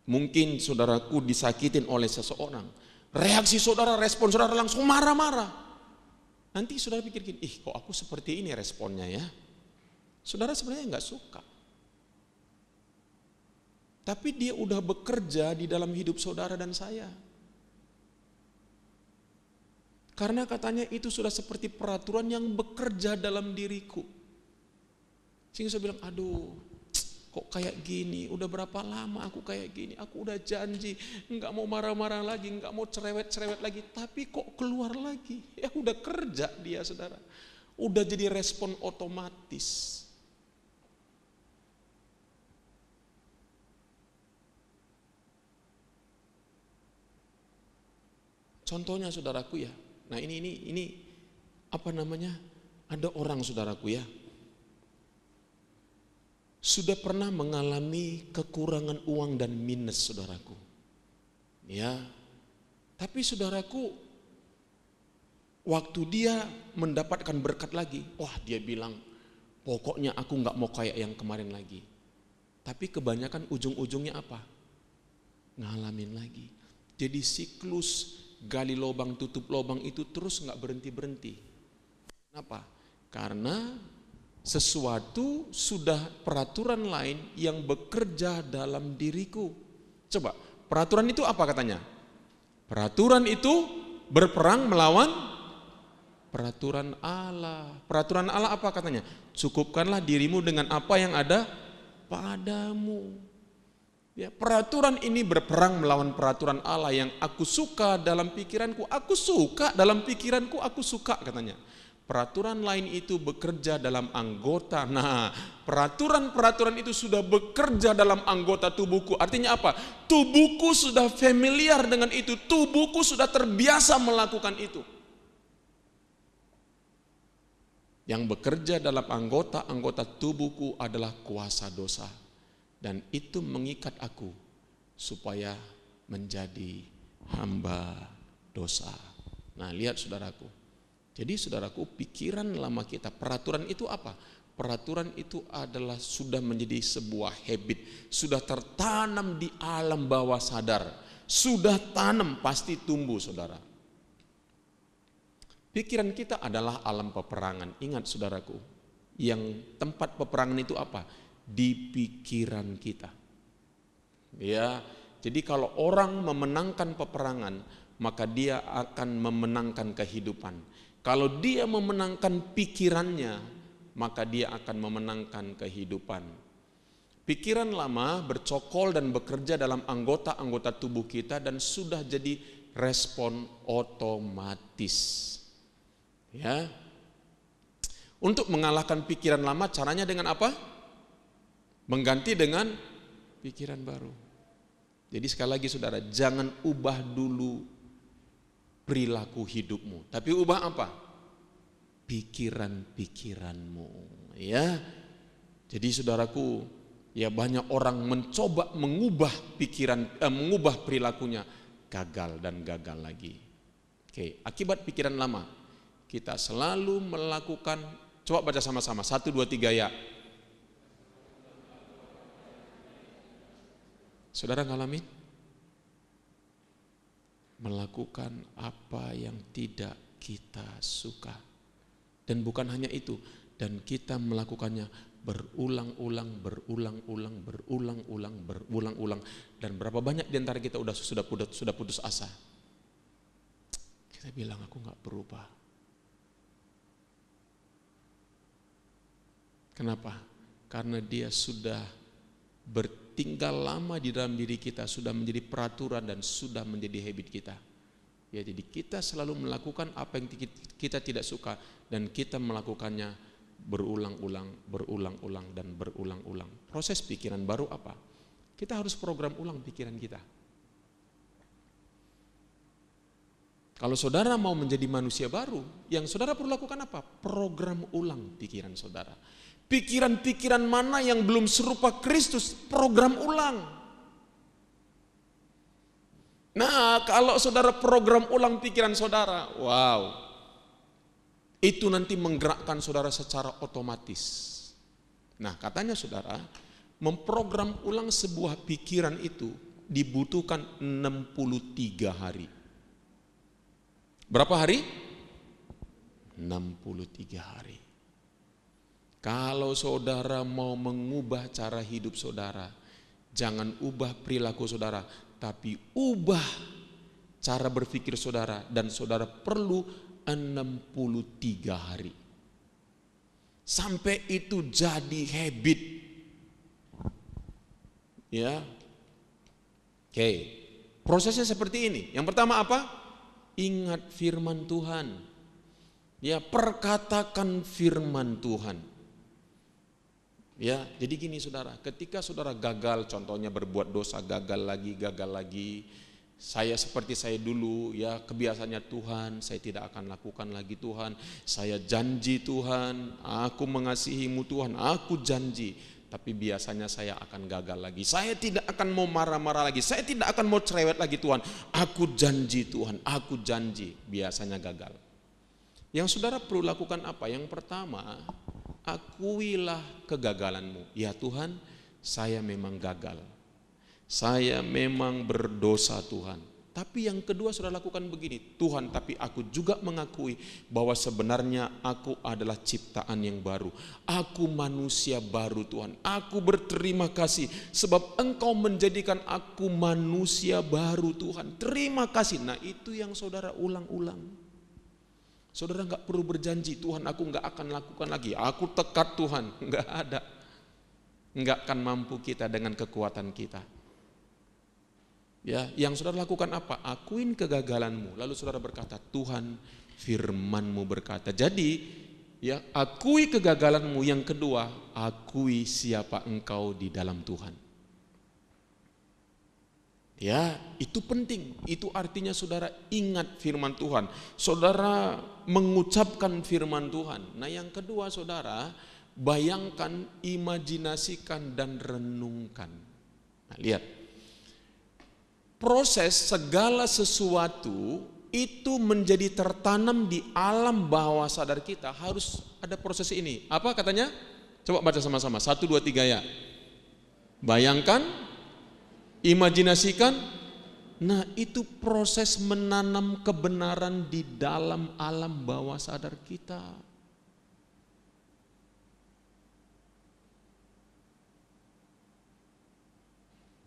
mungkin saudaraku disakitin oleh seseorang, reaksi saudara, respon saudara langsung marah-marah. Nanti saudara pikir gini, kok aku seperti ini responnya ya. Saudara sebenarnya enggak suka. Tapi dia udah bekerja di dalam hidup saudara dan saya. Karena katanya itu sudah seperti peraturan yang bekerja dalam diriku. Sehingga saya bilang, aduh kok kayak gini, udah berapa lama aku kayak gini, aku udah janji enggak mau marah-marah lagi, enggak mau cerewet-cerewet lagi, tapi kok keluar lagi. Ya udah kerja dia saudara, udah jadi respon otomatis. Contohnya saudaraku ya, nah ini apa namanya, ada orang saudaraku ya, sudah pernah mengalami kekurangan uang dan minus saudaraku. Ya. Tapi saudaraku, waktu dia mendapatkan berkat lagi, wah dia bilang, pokoknya aku enggak mau kayak yang kemarin lagi. Tapi kebanyakan ujung-ujungnya apa? Ngalamin lagi. Jadi siklus gali lubang tutup lubang itu terus enggak berhenti-berhenti. Kenapa? Karena sesuatu sudah peraturan lain yang bekerja dalam diriku. Coba, peraturan itu apa katanya? Peraturan itu berperang melawan peraturan Allah. Peraturan Allah apa katanya? Cukupkanlah dirimu dengan apa yang ada padamu. Ya, peraturan ini berperang melawan peraturan Allah yang aku suka dalam pikiranku. Aku suka dalam pikiranku, aku suka katanya. Peraturan lain itu bekerja dalam anggota. Nah, peraturan-peraturan itu sudah bekerja dalam anggota tubuhku. Artinya apa? Tubuhku sudah familiar dengan itu. Tubuhku sudah terbiasa melakukan itu. Yang bekerja dalam anggota-anggota tubuhku adalah kuasa dosa. Dan itu mengikat aku supaya menjadi hamba dosa. Nah, lihat saudaraku. Jadi saudaraku, pikiran lama kita, peraturan itu apa? Peraturan itu adalah sudah menjadi sebuah habit, sudah tertanam di alam bawah sadar, sudah tanam pasti tumbuh saudara. Pikiran kita adalah alam peperangan. Ingat saudaraku, yang tempat peperangan itu apa? Di pikiran kita. Ya, jadi kalau orang memenangkan peperangan, maka dia akan memenangkan kehidupan. Kalau dia memenangkan pikirannya, maka dia akan memenangkan kehidupan. Pikiran lama bercokol dan bekerja dalam anggota-anggota tubuh kita dan sudah jadi respon otomatis. Ya. Untuk mengalahkan pikiran lama caranya dengan apa? Mengganti dengan pikiran baru. Jadi sekali lagi saudara, jangan ubah dulu perilaku hidupmu, tapi ubah apa? Pikiran-pikiranmu, ya. Jadi saudaraku, ya banyak orang mencoba mengubah mengubah perilakunya, gagal dan gagal lagi. Oke, akibat pikiran lama, kita selalu melakukan, coba baca sama-sama, 1, 2, 3 ya. Saudara ngalamin? Melakukan apa yang tidak kita suka. Dan bukan hanya itu, dan kita melakukannya berulang-ulang. Dan berapa banyak di antara kita sudah putus asa. Kita bilang aku nggak berubah. Kenapa? Karena dia sudah tinggal lama di dalam diri kita, sudah menjadi peraturan dan sudah menjadi habit kita. Ya, jadi kita selalu melakukan apa yang kita tidak suka dan kita melakukannya berulang-ulang dan berulang-ulang. Proses pikiran baru apa? Kita harus program ulang pikiran kita. Kalau saudara mau menjadi manusia baru, yang saudara perlu lakukan apa? Program ulang pikiran saudara. Pikiran-pikiran mana yang belum serupa Kristus, program ulang. Nah, kalau saudara program ulang pikiran saudara, wow, itu nanti menggerakkan saudara secara otomatis. Nah, katanya saudara, memprogram ulang sebuah pikiran itu dibutuhkan 63 hari. Berapa hari? 63 hari. Kalau saudara mau mengubah cara hidup saudara, jangan ubah perilaku saudara, tapi ubah cara berpikir saudara, dan saudara perlu 63 hari. Sampai itu jadi habit. Ya. Oke. Prosesnya seperti ini. Yang pertama apa? Ingat firman Tuhan. Ya, perkatakan firman Tuhan. Ya, jadi gini saudara, ketika saudara gagal, contohnya berbuat dosa, gagal lagi, saya seperti saya dulu, ya kebiasaannya Tuhan, saya tidak akan lakukan lagi Tuhan, saya janji Tuhan, aku mengasihimu Tuhan, aku janji, tapi biasanya saya akan gagal lagi, saya tidak akan mau marah-marah lagi, saya tidak akan mau cerewet lagi Tuhan, aku janji Tuhan, aku janji, biasanya gagal. Yang saudara perlu lakukan apa? Yang pertama, akuilah kegagalanmu. Ya Tuhan, saya memang gagal. Saya memang berdosa Tuhan. Tapi yang kedua saudara lakukan begini, Tuhan, tapi aku juga mengakui bahwa sebenarnya aku adalah ciptaan yang baru. Aku manusia baru Tuhan. Aku berterima kasih sebab Engkau menjadikan aku manusia baru Tuhan. Terima kasih. Nah, itu yang saudara ulang-ulang. Saudara nggak perlu berjanji, Tuhan aku nggak akan lakukan lagi, aku tekad Tuhan, nggak ada. Nggak akan mampu kita dengan kekuatan kita. Ya, yang saudara lakukan apa? Akuin kegagalanmu, lalu saudara berkata, Tuhan firman-Mu berkata. Jadi ya, akui kegagalanmu. Yang kedua, akui siapa engkau di dalam Tuhan. Ya, itu penting. Itu artinya saudara ingat firman Tuhan. Saudara mengucapkan firman Tuhan. Nah, yang kedua saudara, bayangkan, imajinasikan dan renungkan. Nah, lihat. Proses segala sesuatu itu menjadi tertanam di alam bawah sadar kita, harus ada proses ini. Apa katanya? Coba baca sama-sama. 1, 2, 3 ya. Bayangkan, imajinasikan. Nah, itu proses menanam kebenaran di dalam alam bawah sadar kita.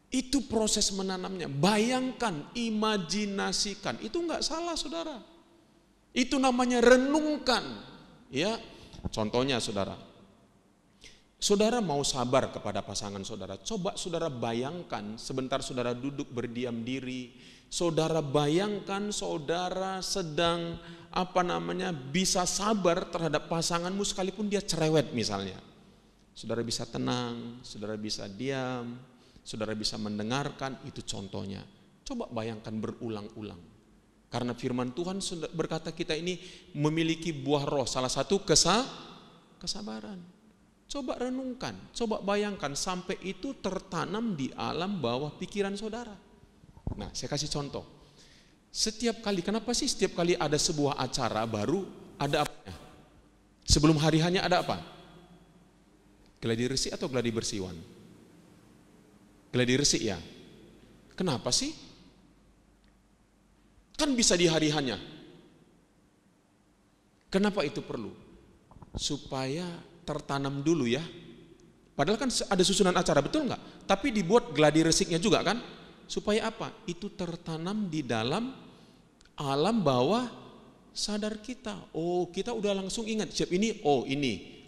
Itu proses menanamnya. Bayangkan, imajinasikan. Itu enggak salah saudara. Itu namanya renungkan. Ya, contohnya saudara. Saudara mau sabar kepada pasangan saudara. Coba saudara bayangkan, sebentar saudara duduk berdiam diri. Saudara bayangkan saudara sedang bisa sabar terhadap pasanganmu sekalipun dia cerewet misalnya. Saudara bisa tenang, saudara bisa diam. Saudara bisa mendengarkan, itu contohnya. Coba bayangkan berulang-ulang. Karena firman Tuhan berkata kita ini memiliki buah roh. Salah satu kesabaran. Coba renungkan, coba bayangkan sampai itu tertanam di alam bawah pikiran saudara. Nah, saya kasih contoh. Setiap kali, kenapa sih setiap kali ada sebuah acara baru, ada apa? Sebelum hari hanya ada apa? Gladi resik atau gladi bersiwan? Gladi resik ya. Kenapa sih? Kan bisa di hari hanya. Kenapa itu perlu? Supaya tertanam dulu ya. Padahal kan ada susunan acara, betul nggak? Tapi dibuat gladi resiknya juga kan? Supaya apa? Itu tertanam di dalam alam bawah sadar kita. Oh, kita udah langsung ingat siap ini, oh ini,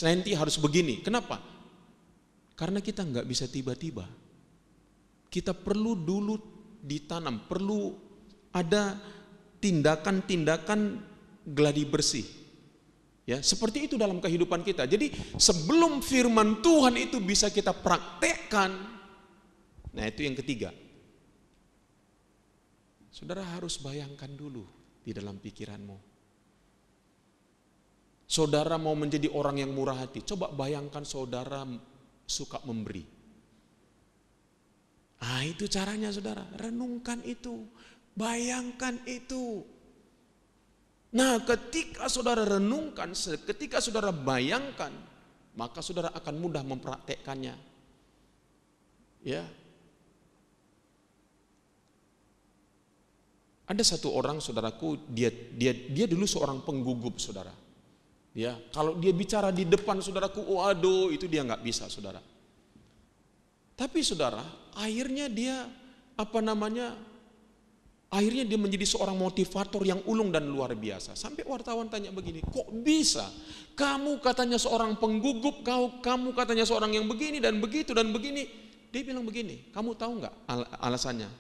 nanti harus begini. Kenapa? Karena kita nggak bisa tiba-tiba. Kita perlu dulu ditanam, perlu ada tindakan-tindakan gladi bersih. Ya, seperti itu dalam kehidupan kita. Jadi sebelum firman Tuhan itu bisa kita praktekkan, nah itu yang ketiga. Saudara harus bayangkan dulu di dalam pikiranmu. Saudara mau menjadi orang yang murah hati, coba bayangkan saudara suka memberi. Ah, itu caranya saudara, renungkan itu, bayangkan itu. Nah, ketika saudara renungkan, ketika saudara bayangkan, maka saudara akan mudah mempraktekkannya. Ya. Ada satu orang saudaraku, dia dulu seorang penggugup saudara. Ya, kalau dia bicara di depan saudaraku, waduh, itu dia nggak bisa saudara. Tapi saudara, akhirnya dia akhirnya dia menjadi seorang motivator yang ulung dan luar biasa. Sampai wartawan tanya begini, kok bisa? Kamu katanya seorang penggugup, kamu katanya seorang yang begini dan begitu dan begini. Dia bilang begini, kamu tahu nggak alasannya?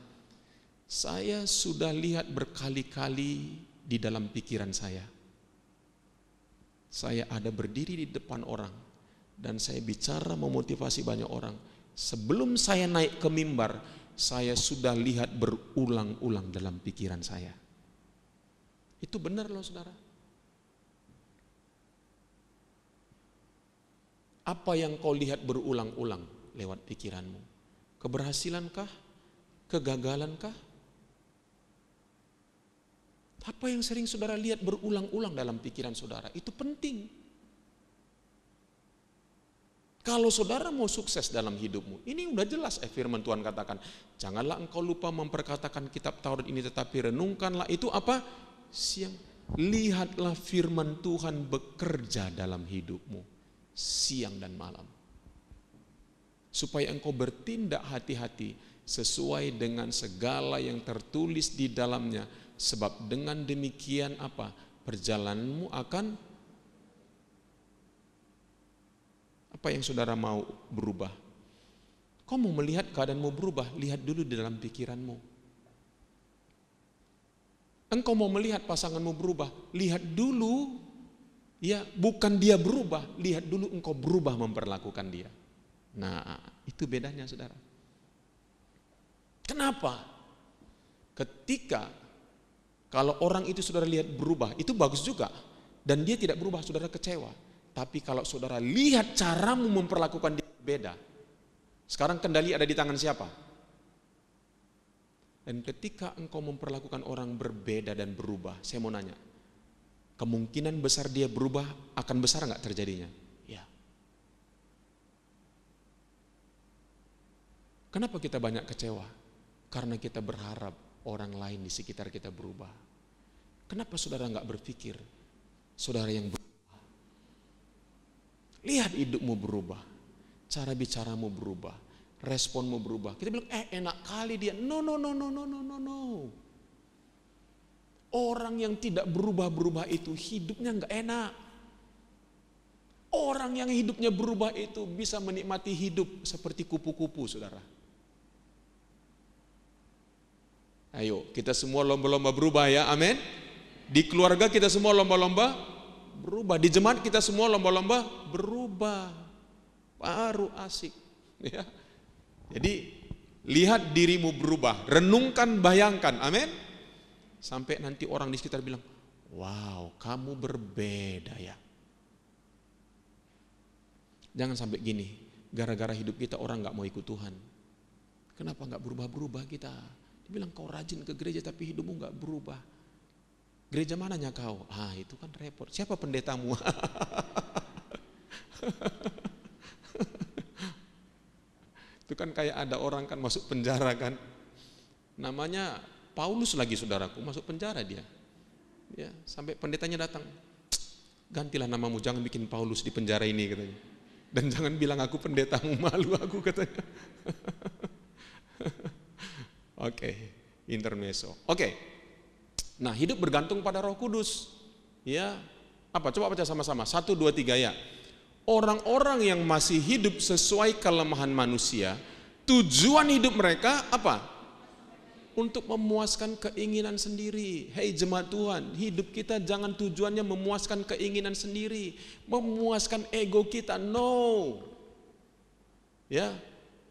Saya sudah lihat berkali-kali di dalam pikiran saya. Saya ada berdiri di depan orang dan saya bicara memotivasi banyak orang. Sebelum saya naik ke mimbar, saya sudah lihat berulang-ulang dalam pikiran saya. Itu benar loh saudara. Apa yang kau lihat berulang-ulang lewat pikiranmu? Keberhasilankah? Kegagalankah? Apa yang sering saudara lihat berulang-ulang dalam pikiran saudara? Itu penting. Kalau saudara mau sukses dalam hidupmu, ini udah jelas firman Tuhan katakan, janganlah engkau lupa memperkatakan kitab Taurat ini, tetapi renungkanlah itu apa? Siang. Lihatlah firman Tuhan bekerja dalam hidupmu siang dan malam. Supaya engkau bertindak hati-hati sesuai dengan segala yang tertulis di dalamnya. Sebab dengan demikian apa? Perjalananmu akan apa yang saudara mau berubah. Kau mau melihat keadaanmu berubah, lihat dulu di dalam pikiranmu. Engkau mau melihat pasanganmu berubah, lihat dulu, ya, bukan dia berubah, lihat dulu engkau berubah memperlakukan dia. Nah, itu bedanya, saudara. Kenapa? Ketika kalau orang itu saudara lihat berubah, itu bagus juga. Dan dia tidak berubah, saudara kecewa. Tapi kalau saudara lihat caramu memperlakukan dia beda. Sekarang kendali ada di tangan siapa? Dan ketika engkau memperlakukan orang berbeda dan berubah, saya mau nanya, kemungkinan besar dia berubah akan besar nggak terjadinya? Ya. Kenapa kita banyak kecewa? Karena kita berharap orang lain di sekitar kita berubah. Kenapa saudara nggak berpikir saudara yang berubah? Lihat hidupmu berubah, cara bicaramu berubah, responmu berubah. Kita bilang, enak kali dia. No. Orang yang tidak berubah-berubah itu hidupnya nggak enak. Orang yang hidupnya berubah itu bisa menikmati hidup seperti kupu-kupu, saudara. Ayo, kita semua lomba-lomba berubah ya, amin. Di keluarga kita semua lomba-lomba berubah. Di jemaat kita semua lomba-lomba berubah. Baru asik. Ya. Jadi, lihat dirimu berubah. Renungkan, bayangkan, amin. Sampai nanti orang di sekitar bilang, wow, kamu berbeda ya. Jangan sampai gini, gara-gara hidup kita orang gak mau ikut Tuhan. Kenapa gak berubah-berubah kita? Bilang kau rajin ke gereja tapi hidupmu gak berubah. Gereja mananya kau? Itu kan repot. Siapa pendetamu? Itu kan kayak ada orang kan masuk penjara kan. Namanya Paulus lagi, saudaraku, masuk penjara dia. Ya, sampai pendetanya datang. Gantilah namamu, jangan bikin Paulus di penjara ini katanya. Dan jangan bilang aku pendetamu, malu aku katanya. Oke, intermezzo. Oke. Nah, hidup bergantung pada Roh Kudus. Ya. Apa? Coba baca sama-sama. 1, 2, 3 ya. Orang-orang yang masih hidup sesuai kelemahan manusia, tujuan hidup mereka apa? Untuk memuaskan keinginan sendiri. Hei jemaat Tuhan, hidup kita jangan tujuannya memuaskan keinginan sendiri, memuaskan ego kita. No. Ya.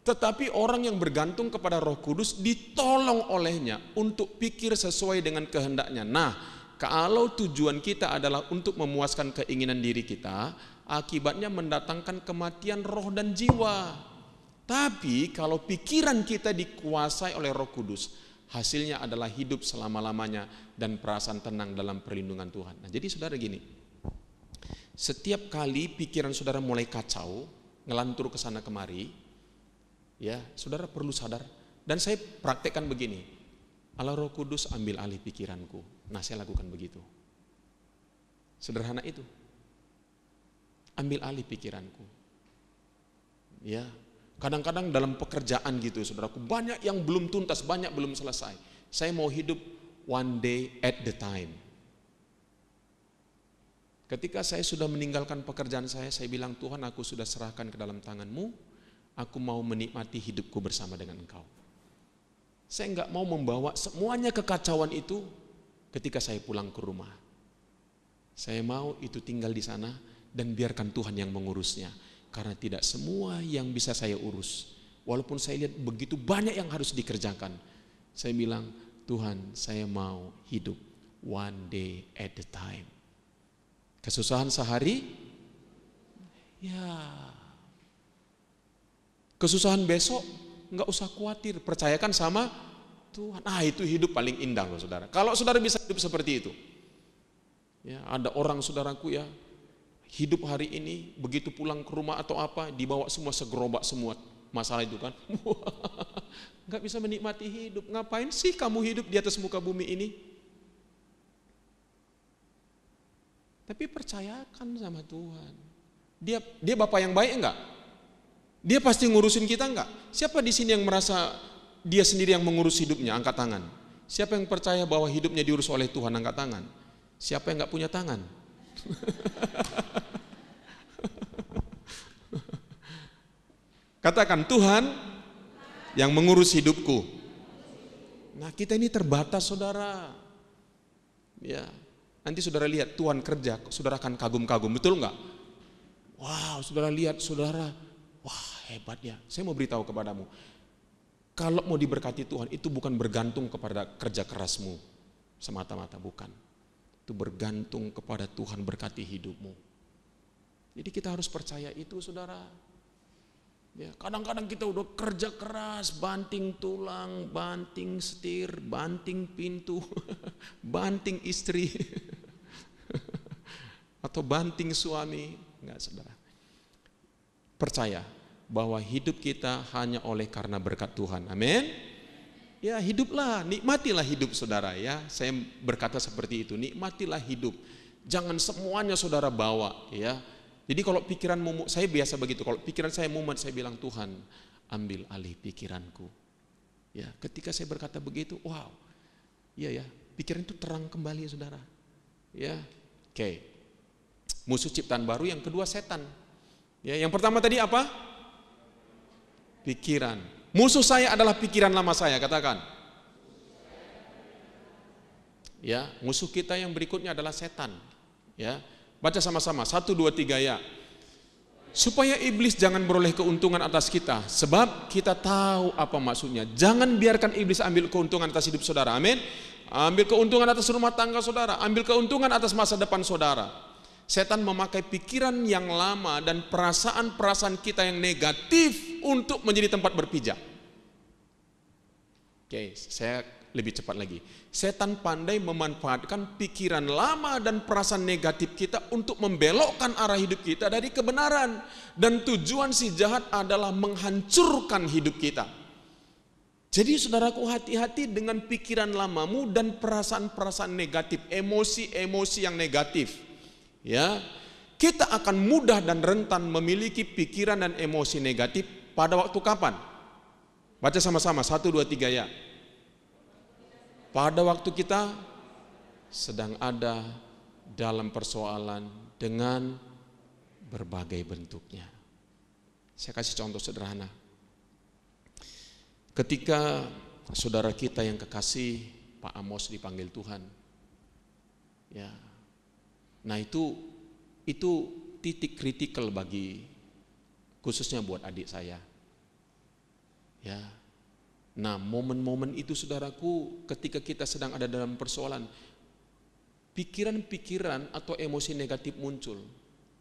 Tetapi orang yang bergantung kepada Roh Kudus ditolong olehnya untuk pikir sesuai dengan kehendaknya. Nah, kalau tujuan kita adalah untuk memuaskan keinginan diri kita, akibatnya mendatangkan kematian roh dan jiwa. Tapi kalau pikiran kita dikuasai oleh Roh Kudus, hasilnya adalah hidup selama-lamanya dan perasaan tenang dalam perlindungan Tuhan. Nah, jadi saudara gini, setiap kali pikiran saudara mulai kacau, ngelantur ke sana kemari, ya, saudara perlu sadar. Dan saya praktekkan begini, Allah Roh Kudus ambil alih pikiranku. Nah, saya lakukan begitu. Sederhana itu. Ambil alih pikiranku. Ya, kadang-kadang dalam pekerjaan gitu, saudaraku, banyak yang belum tuntas, banyak belum selesai. Saya mau hidup one day at the time. Ketika saya sudah meninggalkan pekerjaan saya bilang, Tuhan, aku sudah serahkan ke dalam tangan-Mu. Aku mau menikmati hidupku bersama dengan Engkau. Saya enggak mau membawa semuanya kekacauan itu ketika saya pulang ke rumah. Saya mau itu tinggal di sana dan biarkan Tuhan yang mengurusnya. Karena tidak semua yang bisa saya urus. Walaupun saya lihat begitu banyak yang harus dikerjakan. Saya bilang, Tuhan, saya mau hidup one day at a time. Kesusahan sehari, ya. Kesusahan besok, enggak usah khawatir, percayakan sama Tuhan. Itu hidup paling indah loh, saudara. Kalau saudara bisa hidup seperti itu. Ya, ada orang saudaraku ya, hidup hari ini, begitu pulang ke rumah atau apa, dibawa semua segerobak semua masalah itu kan. Enggak bisa menikmati hidup. Ngapain sih kamu hidup di atas muka bumi ini? Tapi percayakan sama Tuhan. Dia Bapa yang baik enggak? Dia pasti ngurusin kita enggak? Siapa di sini yang merasa dia sendiri yang mengurus hidupnya? Angkat tangan. Siapa yang percaya bahwa hidupnya diurus oleh Tuhan? Angkat tangan. Siapa yang enggak punya tangan? Katakan, Tuhan yang mengurus hidupku. Nah, kita ini terbatas, saudara. Ya, nanti saudara lihat Tuhan kerja, saudara akan kagum-kagum, betul nggak? Wow, saudara lihat, saudara, wah hebat ya. Saya mau beritahu kepadamu, kalau mau diberkati Tuhan itu bukan bergantung kepada kerja kerasmu semata-mata, bukan. Itu bergantung kepada Tuhan berkati hidupmu. Jadi kita harus percaya itu, saudara. Ya, kadang-kadang kita udah kerja keras, banting tulang, banting setir, banting pintu, banting istri, atau banting suami. Enggak, saudara. Percaya bahwa hidup kita hanya oleh karena berkat Tuhan. Amin. Ya, hiduplah, nikmatilah hidup, saudara ya. Saya berkata seperti itu, nikmatilah hidup. Jangan semuanya saudara bawa, ya. Jadi kalau pikiranmu, saya biasa begitu, kalau pikiran saya mumet, saya bilang Tuhan ambil alih pikiranku. Ya, ketika saya berkata begitu, wow, iya ya, pikiran itu terang kembali, saudara. Ya, oke. Musuh ciptaan baru yang kedua setan. Ya, yang pertama tadi apa? Pikiran. Musuh saya adalah pikiran lama saya, katakan. Ya, musuh kita yang berikutnya adalah setan. Ya. Baca sama-sama, 1, 2, 3 ya. Supaya iblis jangan beroleh keuntungan atas kita, sebab kita tahu apa maksudnya. Jangan biarkan iblis ambil keuntungan atas hidup saudara, amin. Ambil keuntungan atas rumah tangga saudara, ambil keuntungan atas masa depan saudara. Setan memakai pikiran yang lama dan perasaan-perasaan kita yang negatif untuk menjadi tempat berpijak. Oke, saya lebih cepat lagi. Setan pandai memanfaatkan pikiran lama dan perasaan negatif kita untuk membelokkan arah hidup kita dari kebenaran. Dan tujuan si jahat adalah menghancurkan hidup kita. Jadi saudaraku, hati-hati dengan pikiran lamamu dan perasaan-perasaan negatif, emosi-emosi yang negatif. Ya, kita akan mudah dan rentan memiliki pikiran dan emosi negatif pada waktu kapan? Baca sama-sama, 1, 2, 3 ya. Pada waktu kita sedang ada dalam persoalan dengan berbagai bentuknya. Saya kasih contoh sederhana. Ketika saudara kita yang kekasih, Pak Amos, dipanggil Tuhan. Ya. Nah itu titik kritikal bagi, khususnya buat adik saya. Ya. Nah, momen-momen itu saudaraku, ketika kita sedang ada dalam persoalan, pikiran-pikiran atau emosi negatif muncul.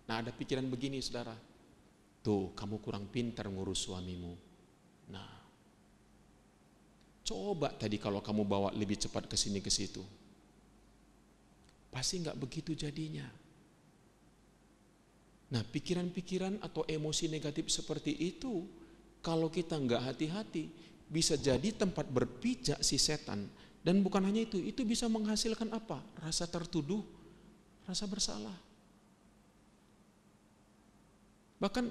Nah, ada pikiran begini, saudara. Tuh, kamu kurang pintar ngurus suamimu. Nah, coba tadi kalau kamu bawa lebih cepat ke sini ke situ. Pasti nggak begitu jadinya. Nah, pikiran-pikiran atau emosi negatif seperti itu, kalau kita nggak hati-hati, bisa jadi tempat berpijak si setan. Dan bukan hanya itu bisa menghasilkan apa? Rasa tertuduh, rasa bersalah. Bahkan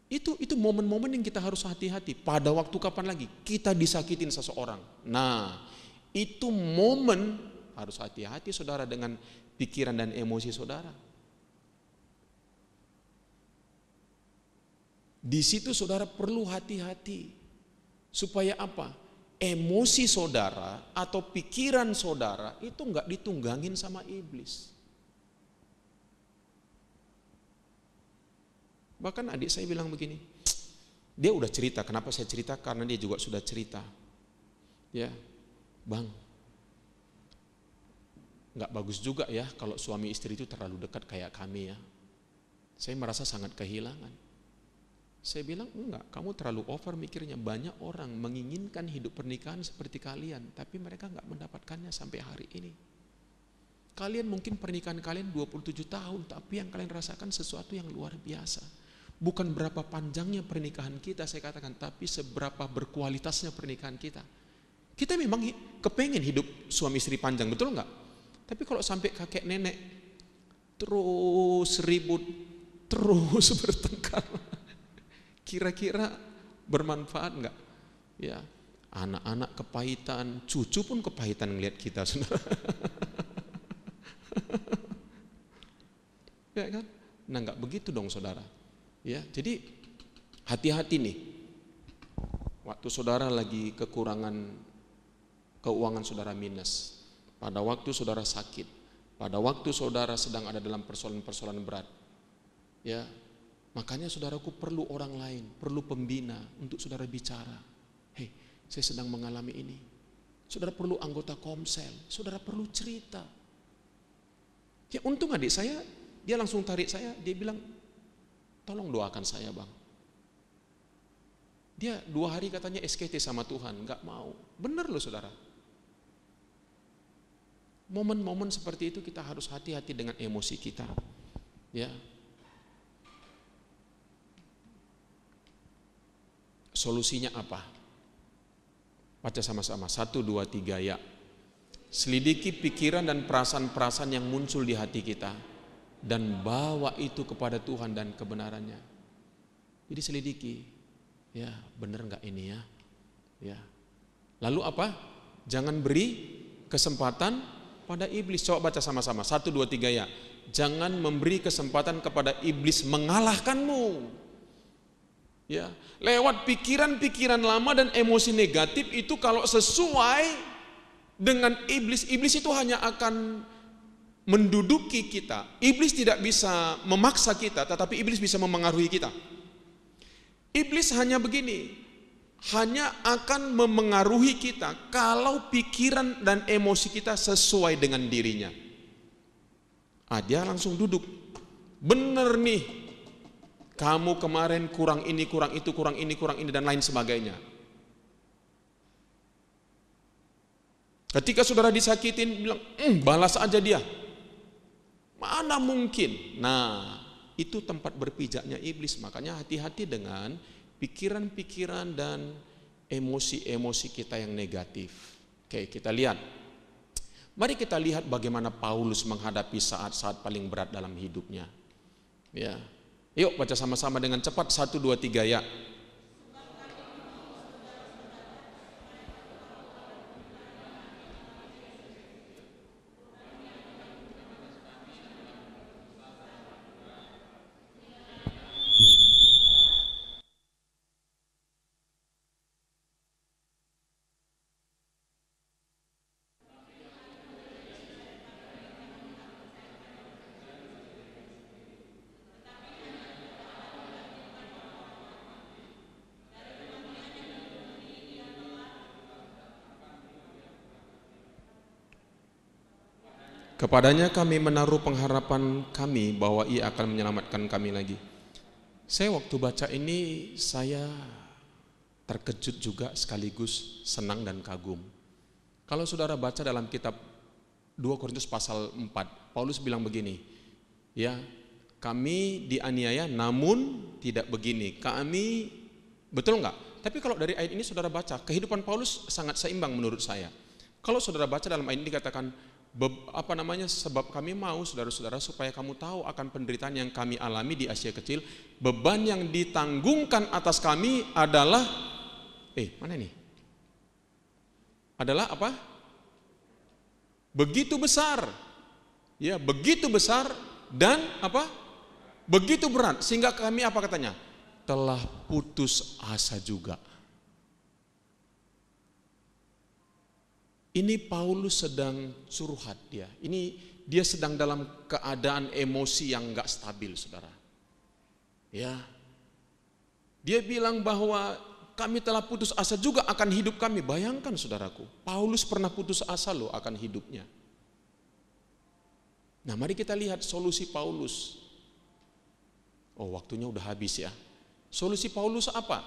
itu momen-momen yang kita harus hati-hati. Pada waktu kapan lagi kita disakitin seseorang. Nah, itu momen harus hati-hati saudara dengan pikiran dan emosi saudara. Di situ saudara perlu hati-hati. Supaya apa? Emosi saudara atau pikiran saudara itu enggak ditunggangin sama iblis. Bahkan adik saya bilang begini, dia udah cerita, kenapa saya cerita? Karena dia juga sudah cerita. Ya, Bang, enggak bagus juga ya kalau suami istri itu terlalu dekat kayak kami ya. Saya merasa sangat kehilangan. Saya bilang, enggak, kamu terlalu over mikirnya. Banyak orang menginginkan hidup pernikahan seperti kalian, tapi mereka enggak mendapatkannya sampai hari ini. Kalian mungkin pernikahan kalian 27 tahun, tapi yang kalian rasakan sesuatu yang luar biasa. Bukan berapa panjangnya pernikahan kita, saya katakan, tapi seberapa berkualitasnya pernikahan kita. Kita memang kepengen hidup suami istri panjang, betul enggak? Tapi kalau sampai kakek nenek terus ribut, terus bertengkar, kira-kira bermanfaat enggak? Ya, anak-anak kepahitan, cucu pun kepahitan ngelihat kita, saudara. Ya kan? Nah, enggak begitu dong, saudara. Ya, jadi hati-hati nih. Waktu saudara lagi kekurangan keuangan, saudara minus. Pada waktu saudara sakit, pada waktu saudara sedang ada dalam persoalan-persoalan berat, ya, makanya saudaraku perlu orang lain, perlu pembina untuk saudara bicara. Hei, saya sedang mengalami ini. Saudara perlu anggota komsel, saudara perlu cerita. Ya untung adik saya, dia langsung tarik saya, dia bilang, tolong doakan saya bang. Dia 2 hari katanya SKT sama Tuhan, nggak mau. Bener loh saudara. Momen-momen seperti itu kita harus hati-hati dengan emosi kita. Ya. Solusinya apa? Baca sama-sama. 1, 2, 3 ya. Selidiki pikiran dan perasaan-perasaan yang muncul di hati kita dan bawa itu kepada Tuhan dan kebenarannya. Jadi selidiki. Ya, benar enggak ini ya? Ya. Lalu apa? Jangan beri kesempatan pada iblis. Coba baca sama-sama. 1, 2, 3 ya. Jangan memberi kesempatan kepada iblis mengalahkanmu. Ya, lewat pikiran-pikiran lama dan emosi negatif itu kalau sesuai dengan iblis, iblis itu hanya akan menduduki kita. Iblis tidak bisa memaksa kita, tetapi iblis bisa memengaruhi kita. Iblis hanya begini, hanya akan memengaruhi kita kalau pikiran dan emosi kita sesuai dengan dirinya. Dia langsung duduk. Bener nih, kamu kemarin kurang ini, kurang itu, kurang ini, kurang ini, dan lain sebagainya. Ketika saudara disakitin, bilang, balas aja dia. Mana mungkin? Nah, itu tempat berpijaknya iblis. Makanya hati-hati dengan pikiran-pikiran dan emosi-emosi kita yang negatif. Oke, kita lihat. Mari kita lihat bagaimana Paulus menghadapi saat-saat paling berat dalam hidupnya. Ya. Yuk baca sama-sama dengan cepat. 1, 2, 3 ya. Kepadanya kami menaruh pengharapan kami bahwa ia akan menyelamatkan kami lagi. Saya waktu baca ini saya terkejut juga sekaligus senang dan kagum. Kalau saudara baca dalam kitab 2 Korintus pasal 4, Paulus bilang begini, ya, kami dianiaya namun tidak begini. Kami, betul enggak? Tapi kalau dari ayat ini saudara baca, kehidupan Paulus sangat seimbang menurut saya. Kalau saudara baca dalam ayat ini dikatakan, sebab kami mau saudara-saudara supaya kamu tahu akan penderitaan yang kami alami di Asia Kecil. Beban yang ditanggungkan atas kami adalah mana ini? Adalah apa? Begitu besar. Ya, begitu besar dan apa? Begitu berat sehingga kami apa katanya? Telah putus asa juga. Ini Paulus sedang curhat dia. Ini dia sedang dalam keadaan emosi yang enggak stabil, saudara. Ya. Dia bilang bahwa kami telah putus asa juga akan hidup kami. Bayangkan saudaraku, Paulus pernah putus asa loh akan hidupnya. Nah, mari kita lihat solusi Paulus. Oh, waktunya udah habis ya. Solusi Paulus apa?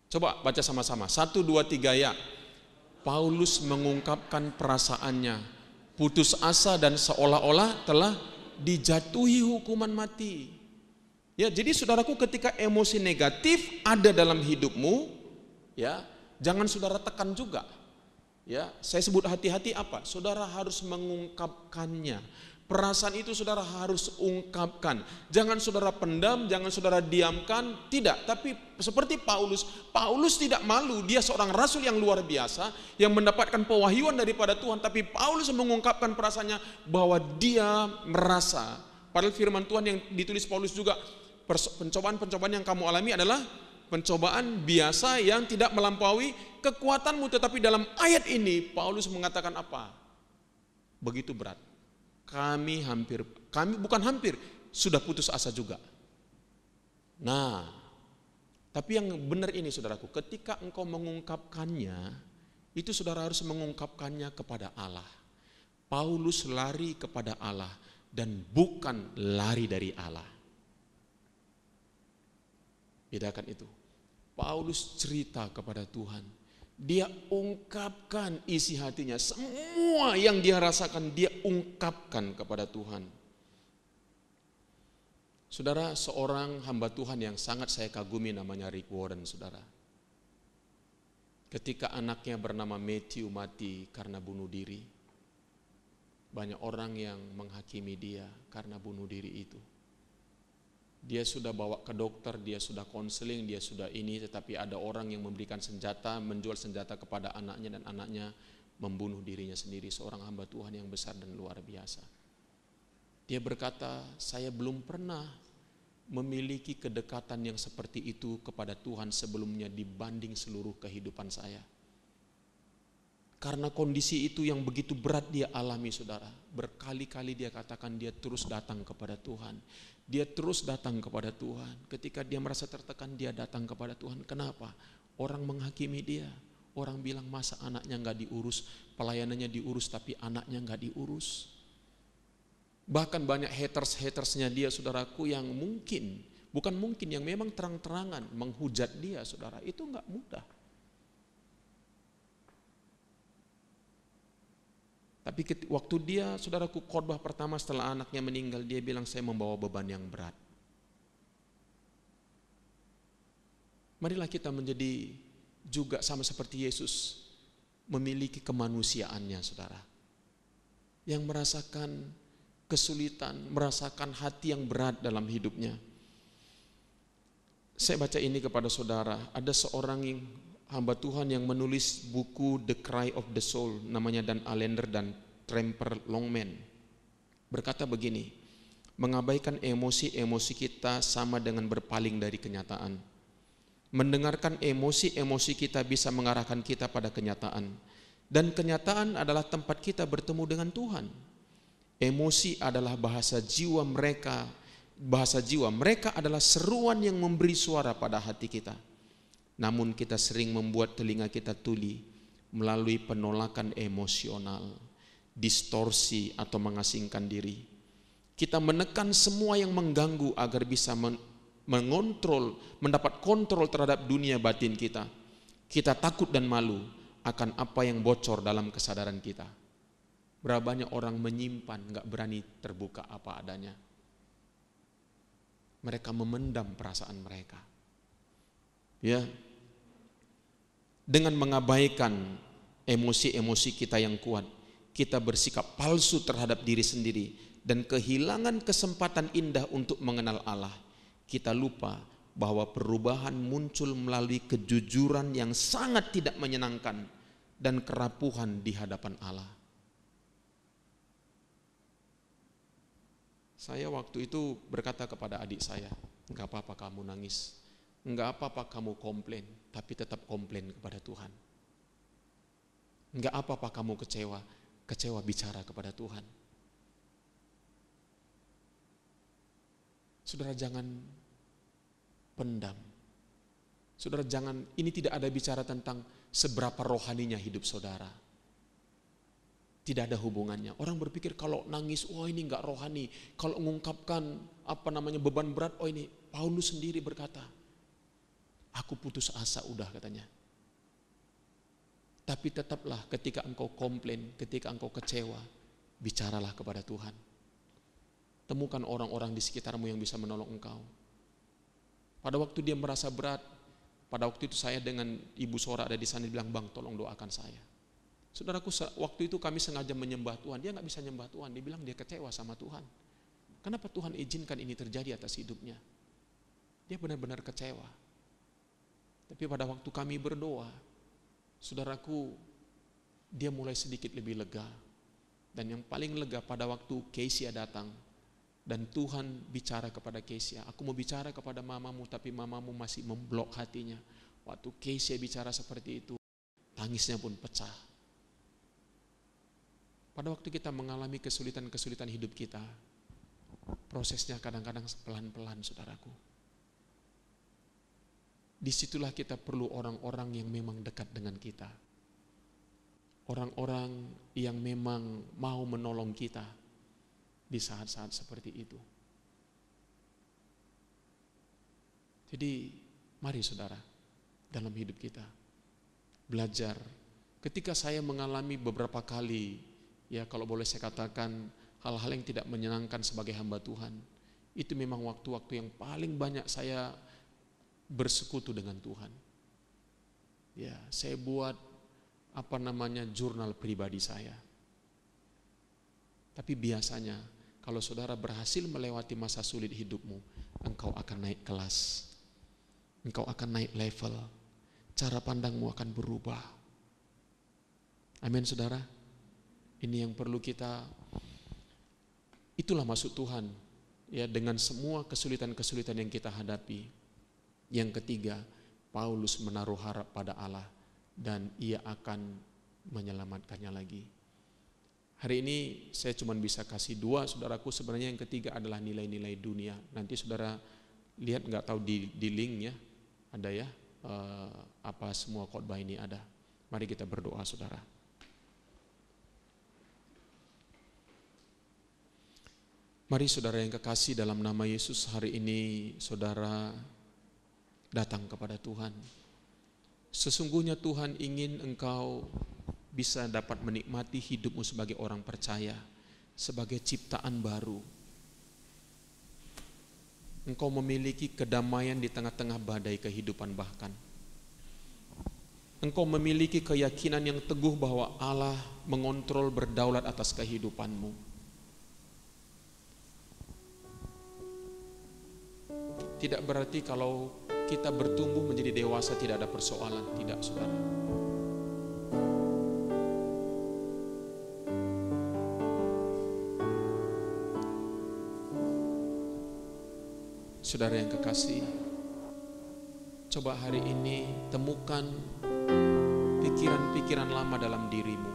Coba baca sama-sama. 1, 2, 3 ya. Paulus mengungkapkan perasaannya, putus asa dan seolah-olah telah dijatuhi hukuman mati. Ya, jadi saudaraku ketika emosi negatif ada dalam hidupmu, ya, jangan saudara tekan juga. Ya, saya sebut hati-hati apa? Saudara harus mengungkapkannya. Perasaan itu saudara harus ungkapkan. Jangan saudara pendam, jangan saudara diamkan. Tidak, tapi seperti Paulus tidak malu. Dia seorang rasul yang luar biasa, yang mendapatkan pewahyuan daripada Tuhan. Tapi Paulus mengungkapkan perasaannya bahwa dia merasa. Padahal firman Tuhan yang ditulis Paulus juga, pencobaan-pencobaan yang kamu alami adalah pencobaan biasa yang tidak melampaui kekuatanmu. Tetapi dalam ayat ini Paulus mengatakan apa? begitu berat. Kami bukan hampir, sudah putus asa juga. Nah, tapi yang benar ini saudaraku, ketika engkau mengungkapkannya, itu saudara harus mengungkapkannya kepada Allah. Paulus lari kepada Allah dan bukan lari dari Allah. Bedakan itu. Paulus cerita kepada Tuhan. Dia ungkapkan isi hatinya. Semua yang dia rasakan dia ungkapkan kepada Tuhan. Saudara, seorang hamba Tuhan yang sangat saya kagumi namanya Rick Warren, saudara. Ketika anaknya bernama Matthew mati karena bunuh diri, banyak orang yang menghakimi dia karena bunuh diri itu. Dia sudah bawa ke dokter, dia sudah konseling, dia sudah ini, tetapi ada orang yang memberikan senjata, menjual senjata kepada anaknya dan anaknya membunuh dirinya sendiri. Seorang hamba Tuhan yang besar dan luar biasa. Dia berkata, saya belum pernah memiliki kedekatan yang seperti itu kepada Tuhan sebelumnya dibanding seluruh kehidupan saya. Karena kondisi itu yang begitu berat dia alami, saudara. Berkali-kali dia katakan dia terus datang kepada Tuhan. Dia terus datang kepada Tuhan. Ketika dia merasa tertekan, dia datang kepada Tuhan. Kenapa? Orang menghakimi dia. Orang bilang masa anaknya gak diurus, pelayanannya diurus tapi anaknya gak diurus. Bahkan banyak haters-hatersnya dia, saudaraku, yang mungkin, bukan mungkin, yang memang terang-terangan menghujat dia, saudara. Itu gak mudah. Tapi waktu dia, saudaraku, khotbah pertama setelah anaknya meninggal, dia bilang, saya membawa beban yang berat. Marilah kita menjadi juga sama seperti Yesus, memiliki kemanusiaannya, saudara. Yang merasakan kesulitan, merasakan hati yang berat dalam hidupnya. Saya baca ini kepada saudara, ada seorang hamba Tuhan yang menulis buku The Cry of the Soul, namanya Dan Allender dan Tremper Longman. Berkata begini, mengabaikan emosi-emosi kita sama dengan berpaling dari kenyataan. Mendengarkan emosi-emosi kita bisa mengarahkan kita pada kenyataan. Dan kenyataan adalah tempat kita bertemu dengan Tuhan. Emosi adalah bahasa jiwa mereka. Bahasa jiwa mereka adalah seruan yang memberi suara pada hati kita. Namun kita sering membuat telinga kita tuli melalui penolakan emosional, distorsi atau mengasingkan diri. Kita menekan semua yang mengganggu agar bisa mengontrol, mendapat kontrol terhadap dunia batin kita. Kita takut dan malu akan apa yang bocor dalam kesadaran kita. Berapa banyak orang menyimpan, gak berani terbuka apa adanya. Mereka memendam perasaan mereka. Ya, dengan mengabaikan emosi-emosi kita yang kuat, kita bersikap palsu terhadap diri sendiri dan kehilangan kesempatan indah untuk mengenal Allah. Kita lupa bahwa perubahan muncul melalui kejujuran yang sangat tidak menyenangkan dan kerapuhan di hadapan Allah. Saya waktu itu berkata kepada adik saya, enggak apa-apa kamu nangis, enggak apa-apa kamu komplain, tapi tetap komplain kepada Tuhan. Enggak apa-apa kamu kecewa bicara kepada Tuhan. Saudara, jangan pendam. Saudara, jangan, ini tidak ada bicara tentang seberapa rohaninya hidup saudara. Tidak ada hubungannya. Orang berpikir kalau nangis, oh ini enggak rohani. Kalau mengungkapkan beban berat, oh ini. Paulus sendiri berkata, aku putus asa udah, katanya. Tapi tetaplah ketika engkau komplain, ketika engkau kecewa, bicaralah kepada Tuhan. Temukan orang-orang di sekitarmu yang bisa menolong engkau. Pada waktu dia merasa berat, pada waktu itu saya dengan Ibu Sora ada di sana, bilang, Bang tolong doakan saya. Saudaraku, waktu itu kami sengaja menyembah Tuhan, dia gak bisa nyembah Tuhan, dia bilang dia kecewa sama Tuhan. Kenapa Tuhan izinkan ini terjadi atas hidupnya? Dia benar-benar kecewa. Tapi pada waktu kami berdoa, saudaraku, dia mulai sedikit lebih lega. Dan yang paling lega pada waktu Kesia datang, dan Tuhan bicara kepada Kesia, aku mau bicara kepada mamamu, tapi mamamu masih memblok hatinya. Waktu Kesia bicara seperti itu, tangisnya pun pecah. Pada waktu kita mengalami kesulitan-kesulitan hidup kita, prosesnya kadang-kadang pelan-pelan, saudaraku. Disitulah kita perlu orang-orang yang memang dekat dengan kita. Orang-orang yang memang mau menolong kita di saat-saat seperti itu. Jadi mari saudara, dalam hidup kita belajar. Ketika saya mengalami beberapa kali, ya kalau boleh saya katakan, hal-hal yang tidak menyenangkan sebagai hamba Tuhan, itu memang waktu-waktu yang paling banyak saya bersekutu dengan Tuhan. Ya, saya buat jurnal pribadi saya. Tapi biasanya kalau saudara berhasil melewati masa sulit hidupmu, engkau akan naik kelas. Engkau akan naik level. Cara pandangmu akan berubah. Amin saudara. Ini yang perlu kita, itulah maksud Tuhan. Ya, dengan semua kesulitan-kesulitan yang kita hadapi. Yang ketiga, Paulus menaruh harap pada Allah dan ia akan menyelamatkannya lagi. Hari ini saya cuma bisa kasih dua, saudaraku. Sebenarnya yang ketiga adalah nilai-nilai dunia. Nanti saudara lihat, nggak tahu di linknya ada ya, apa semua khotbah ini ada. Mari kita berdoa saudara. Mari saudara yang kekasih, dalam nama Yesus, hari ini saudara datang kepada Tuhan. Sesungguhnya Tuhan ingin engkau bisa dapat menikmati hidupmu sebagai orang percaya, sebagai ciptaan baru. Engkau memiliki kedamaian di tengah-tengah badai kehidupan bahkan. Engkau memiliki keyakinan yang teguh bahwa Allah mengontrol, berdaulat atas kehidupanmu. Tidak berarti kalau kita bertumbuh menjadi dewasa tidak ada persoalan, tidak saudara. Saudara yang kekasih, coba hari ini temukan pikiran-pikiran lama dalam dirimu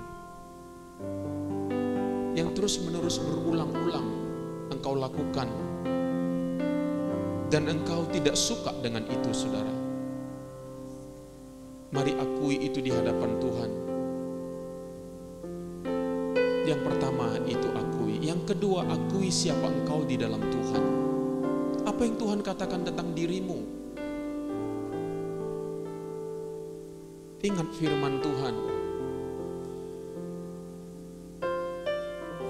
yang terus-menerus berulang-ulang engkau lakukan. Dan engkau tidak suka dengan itu saudara. Mari akui itu di hadapan Tuhan. Yang pertama itu akui. Yang kedua, akui siapa engkau di dalam Tuhan. Apa yang Tuhan katakan tentang dirimu. Ingat firman Tuhan.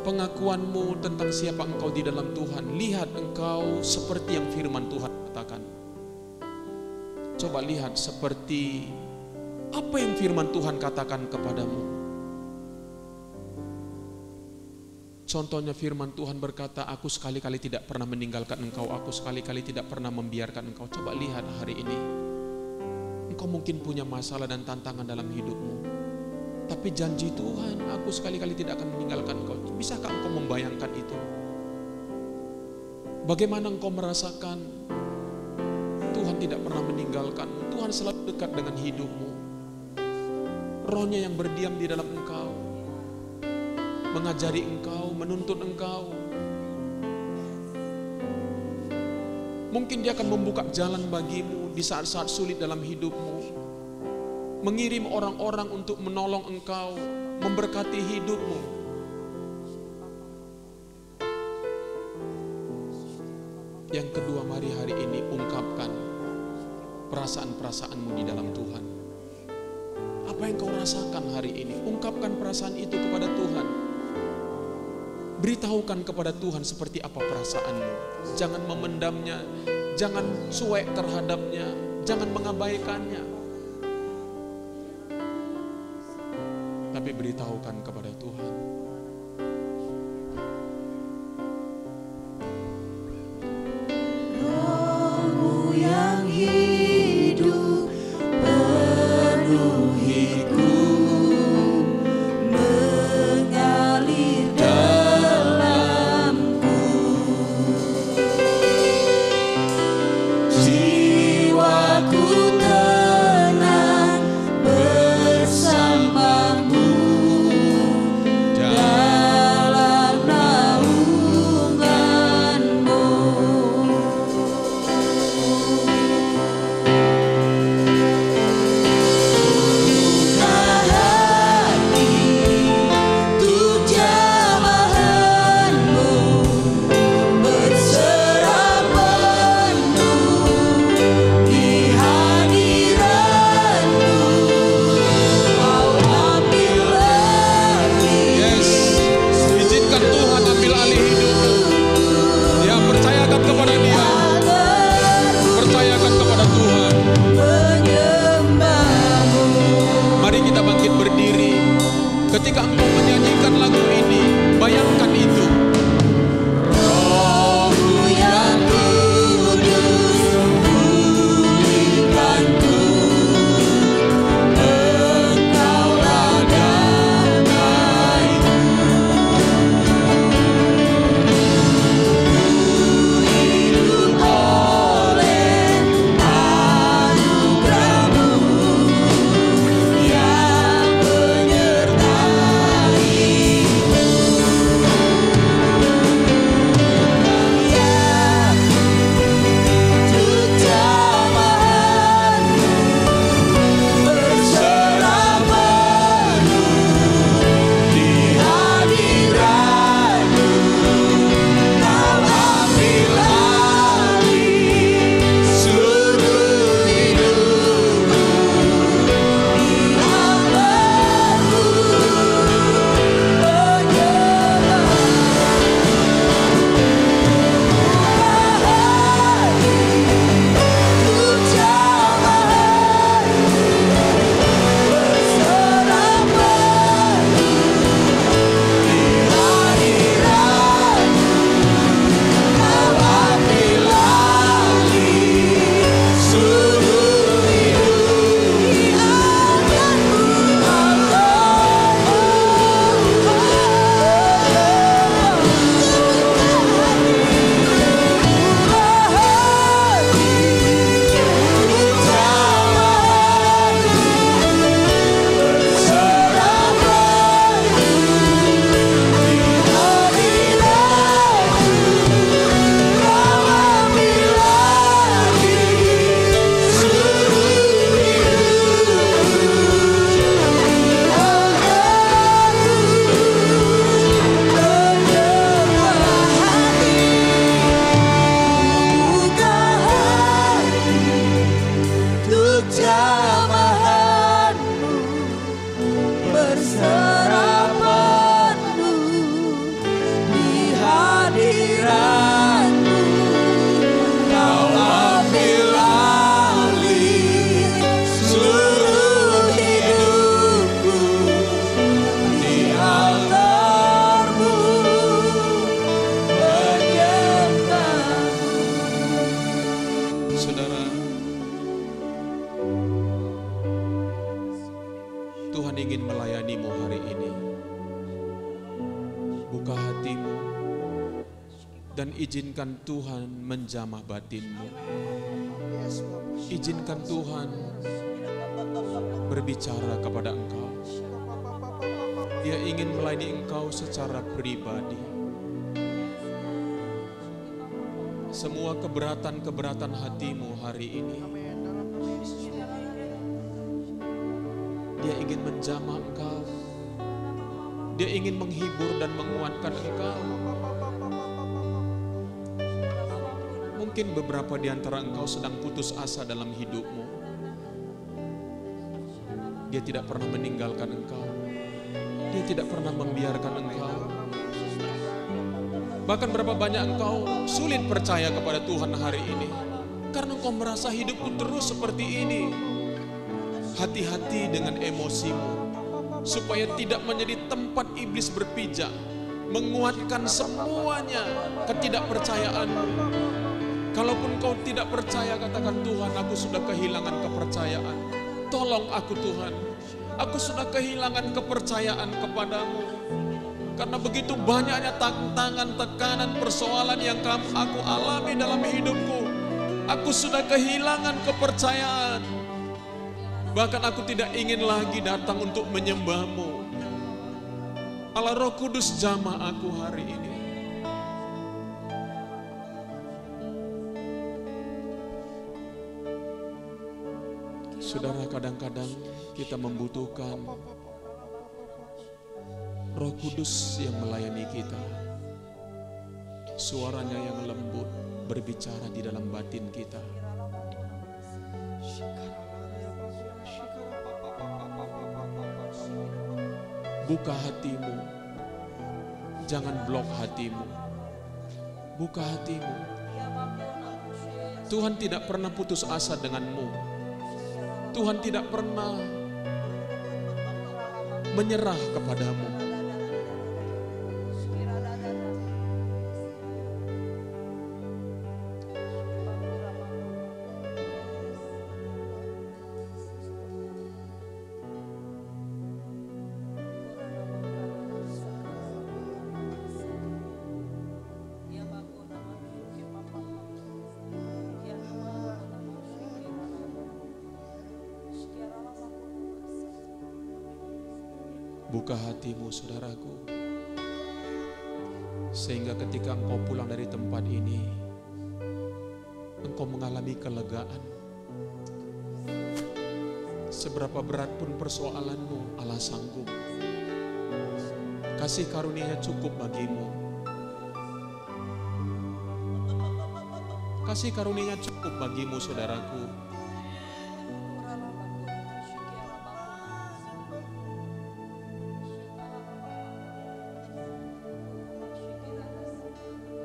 Pengakuanmu tentang siapa engkau di dalam Tuhan. Lihat engkau seperti yang firman Tuhan katakan. Coba lihat seperti apa yang firman Tuhan katakan kepadamu. Contohnya firman Tuhan berkata, aku sekali-kali tidak pernah meninggalkan engkau, aku sekali-kali tidak pernah membiarkan engkau. Coba lihat hari ini. Engkau mungkin punya masalah dan tantangan dalam hidupmu. Tapi janji Tuhan, aku sekali-kali tidak akan meninggalkan engkau. Bisakah engkau membayangkan itu? Bagaimana engkau merasakan Tuhan tidak pernah meninggalkanmu? Tuhan selalu dekat dengan hidupmu. Rohnya yang berdiam di dalam engkau, mengajari engkau, menuntun engkau. Mungkin dia akan membuka jalan bagimu di saat-saat sulit dalam hidupmu. Mengirim orang-orang untuk menolong engkau, memberkati hidupmu. Yang kedua, mari hari ini ungkapkan perasaan-perasaanmu di dalam Tuhan. Apa yang kau rasakan hari ini? Ungkapkan perasaan itu kepada Tuhan. Beritahukan kepada Tuhan seperti apa perasaanmu. Jangan memendamnya, jangan cuek terhadapnya, jangan mengabaikannya. Tapi beritahukan kepada Tuhan. Roh-Mu yang hidup penuhiku, mengalir dalamku. Jiwaku tenang bersamamu. Dan aku akan berserah penuh di hadirat-Mu. Kau ambil alih seluruh hidupku di altar-Mu menyembah. Saudara, Tuhan ingin melayanimu hari ini. Buka hatimu dan izinkan Tuhan menjamah batinmu. Izinkan Tuhan berbicara kepada engkau. Dia ingin melayani engkau secara pribadi. Semua keberatan-keberatan hatimu hari ini, Dia ingin menjamah engkau. Dia ingin menghibur dan menguatkan engkau. Mungkin beberapa di antara engkau sedang putus asa dalam hidupmu. Dia tidak pernah meninggalkan engkau. Dia tidak pernah membiarkan engkau. Bahkan berapa banyak engkau sulit percaya kepada Tuhan hari ini. Karena engkau merasa hidupku terus seperti ini. Hati-hati dengan emosimu, supaya tidak menjadi tempat iblis berpijak, menguatkan semuanya ketidakpercayaanmu. Kalaupun kau tidak percaya, katakan, Tuhan, aku sudah kehilangan kepercayaan. Tolong aku, Tuhan. Aku sudah kehilangan kepercayaan kepadamu. Karena begitu banyaknya tantangan, tekanan, persoalan yang aku alami dalam hidupku. Aku sudah kehilangan kepercayaan. Bahkan aku tidak ingin lagi datang untuk menyembah-Mu. Allah Roh Kudus, jamah aku hari ini. Saudara, kadang-kadang kita membutuhkan Roh Kudus yang melayani kita. Suaranya yang lembut berbicara di dalam batin kita. Buka hatimu, jangan blok hatimu. Buka hatimu. Tuhan tidak pernah putus asa denganmu. Tuhan tidak pernah menyerah kepadamu. Buka hatimu, saudaraku, sehingga ketika engkau pulang dari tempat ini, engkau mengalami kelegaan. Seberapa berat pun persoalanmu, Allah sanggup. Kasih karunia-Nya cukup bagimu. Kasih karunia-Nya cukup bagimu, saudaraku.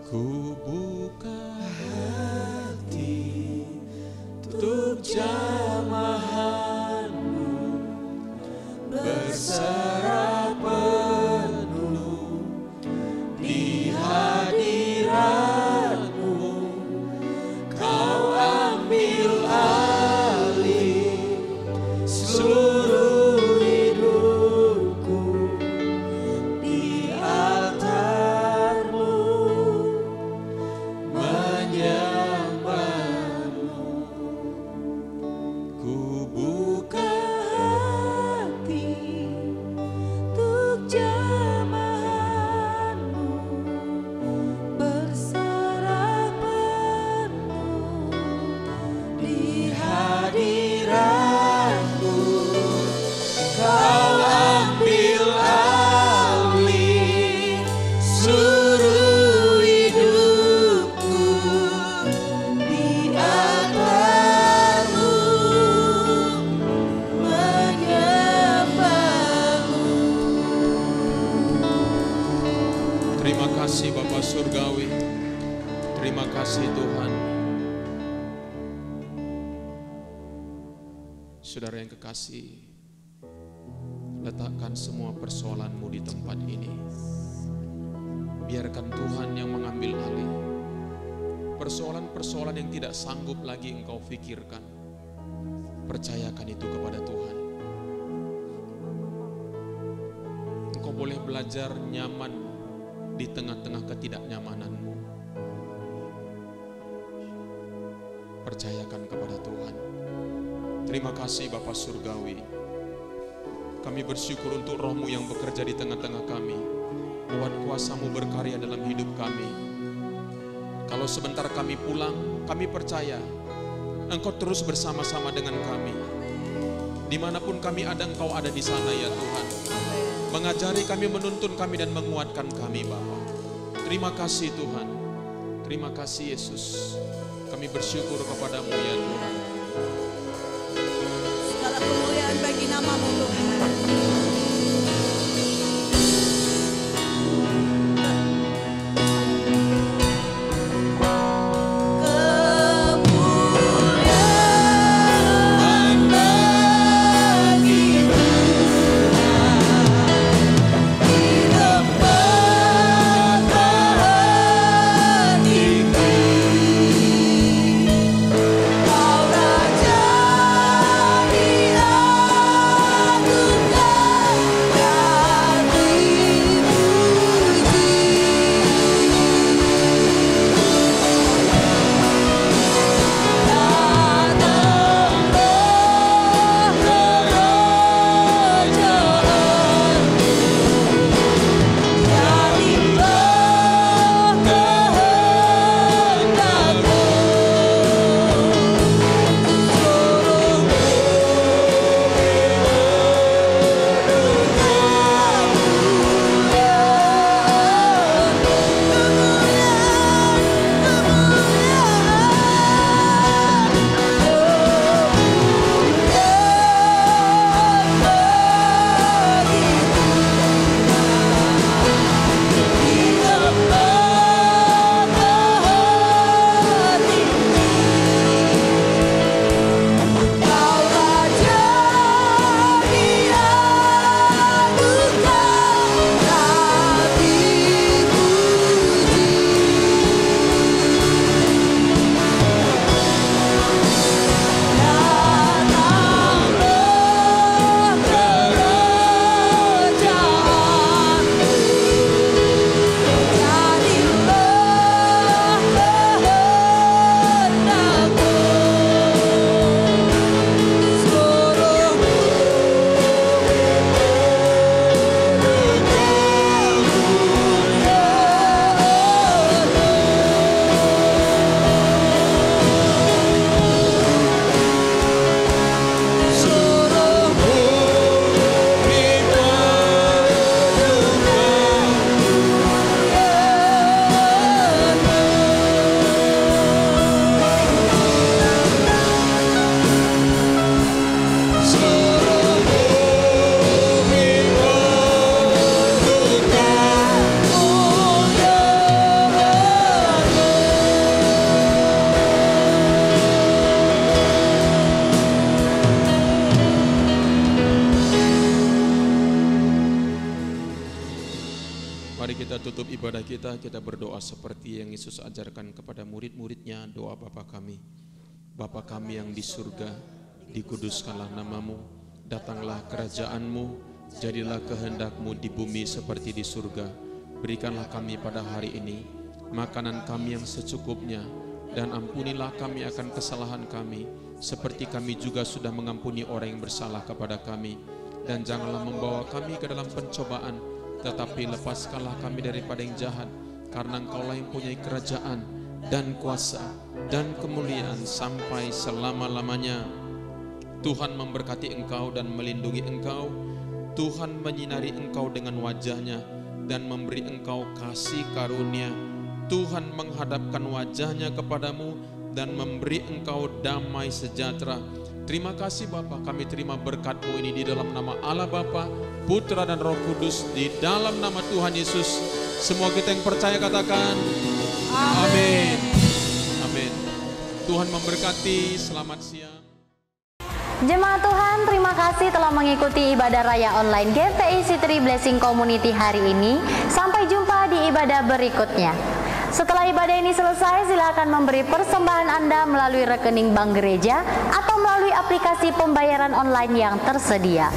Ku buka hati untuk jamahan-Mu, berserah penuh di hadirat-Mu. Kau ambil alih seluruh hidupku di altar-Mu Terima kasih Bapa Surgawi. Terima kasih Tuhan. Saudara yang kekasih, letakkan semua persoalanmu di tempat ini. Biarkan Tuhan yang mengambil alih. Persoalan-persoalan yang tidak sanggup lagi engkau pikirkan, percayakan itu kepada Tuhan. Engkau boleh belajar nyaman di tengah-tengah ketidaknyamananmu. Percayakan kepada Tuhan. Terima kasih Bapa Surgawi. Kami bersyukur untuk Roh-Mu yang bekerja di tengah-tengah kami. Buat kuasa-Mu berkarya dalam hidup kami. Kalau sebentar kami pulang, kami percaya Engkau terus bersama-sama dengan kami. Dimanapun kami ada, Engkau ada di sana ya Tuhan. Mengajari kami, menuntun kami, dan menguatkan kami Bapa. Terima kasih Tuhan. Terima kasih Yesus. Kami bersyukur kepadamu ya Tuhan. Segala kemuliaan bagi nama-Mu Tuhan. Kita berdoa seperti yang Yesus ajarkan kepada murid-muridnya. Doa Bapa kami. Bapa kami yang di surga, dikuduskanlah nama-Mu, datanglah kerajaan-Mu, jadilah kehendak-Mu di bumi seperti di surga. Berikanlah kami pada hari ini makanan kami yang secukupnya, dan ampunilah kami akan kesalahan kami, seperti kami juga sudah mengampuni orang yang bersalah kepada kami. Dan janganlah membawa kami ke dalam pencobaan, tetapi lepaskanlah kami daripada yang jahat, karena Engkaulah yang punya kerajaan dan kuasa dan kemuliaan sampai selama-lamanya. Tuhan memberkati engkau dan melindungi engkau. Tuhan menyinari engkau dengan wajah-Nya dan memberi engkau kasih karunia. Tuhan menghadapkan wajah-Nya kepadamu dan memberi engkau damai sejahtera. Terima kasih Bapa, kami terima berkat-Mu ini di dalam nama Allah Bapa, Putra dan Roh Kudus, di dalam nama Tuhan Yesus. Semua kita yang percaya katakan amin. Amin. Tuhan memberkati. Selamat siang. Jemaat Tuhan, terima kasih telah mengikuti ibadah raya online GVI Citri Blessing Community hari ini. Sampai jumpa di ibadah berikutnya. Setelah ibadah ini selesai, silakan memberi persembahan Anda melalui rekening bank gereja atau melalui aplikasi pembayaran online yang tersedia.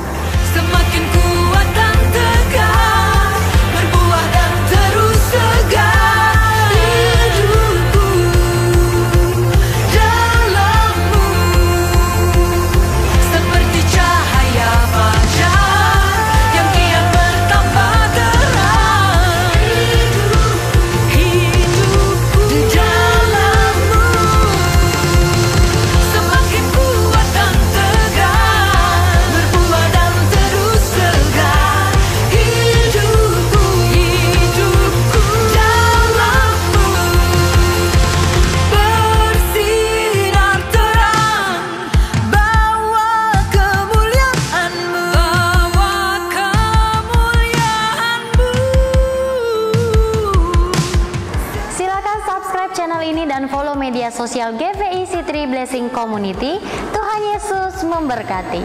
Semakin kuat dan tegar, berbuah dan terus segar hidupku dalam-Mu, seperti cahaya fajar yang kian bertambah terang. Hidupku di dalam-Mu, semakin kuat dan tegar, berbuah dan terus segar hidupku dalam-Mu, bersinar terang, bawa kemuliaan-Mu, Silakan subscribe channel ini dan follow media sosial GVI Citri Blessing Community. Tuhan Yesus memberkati.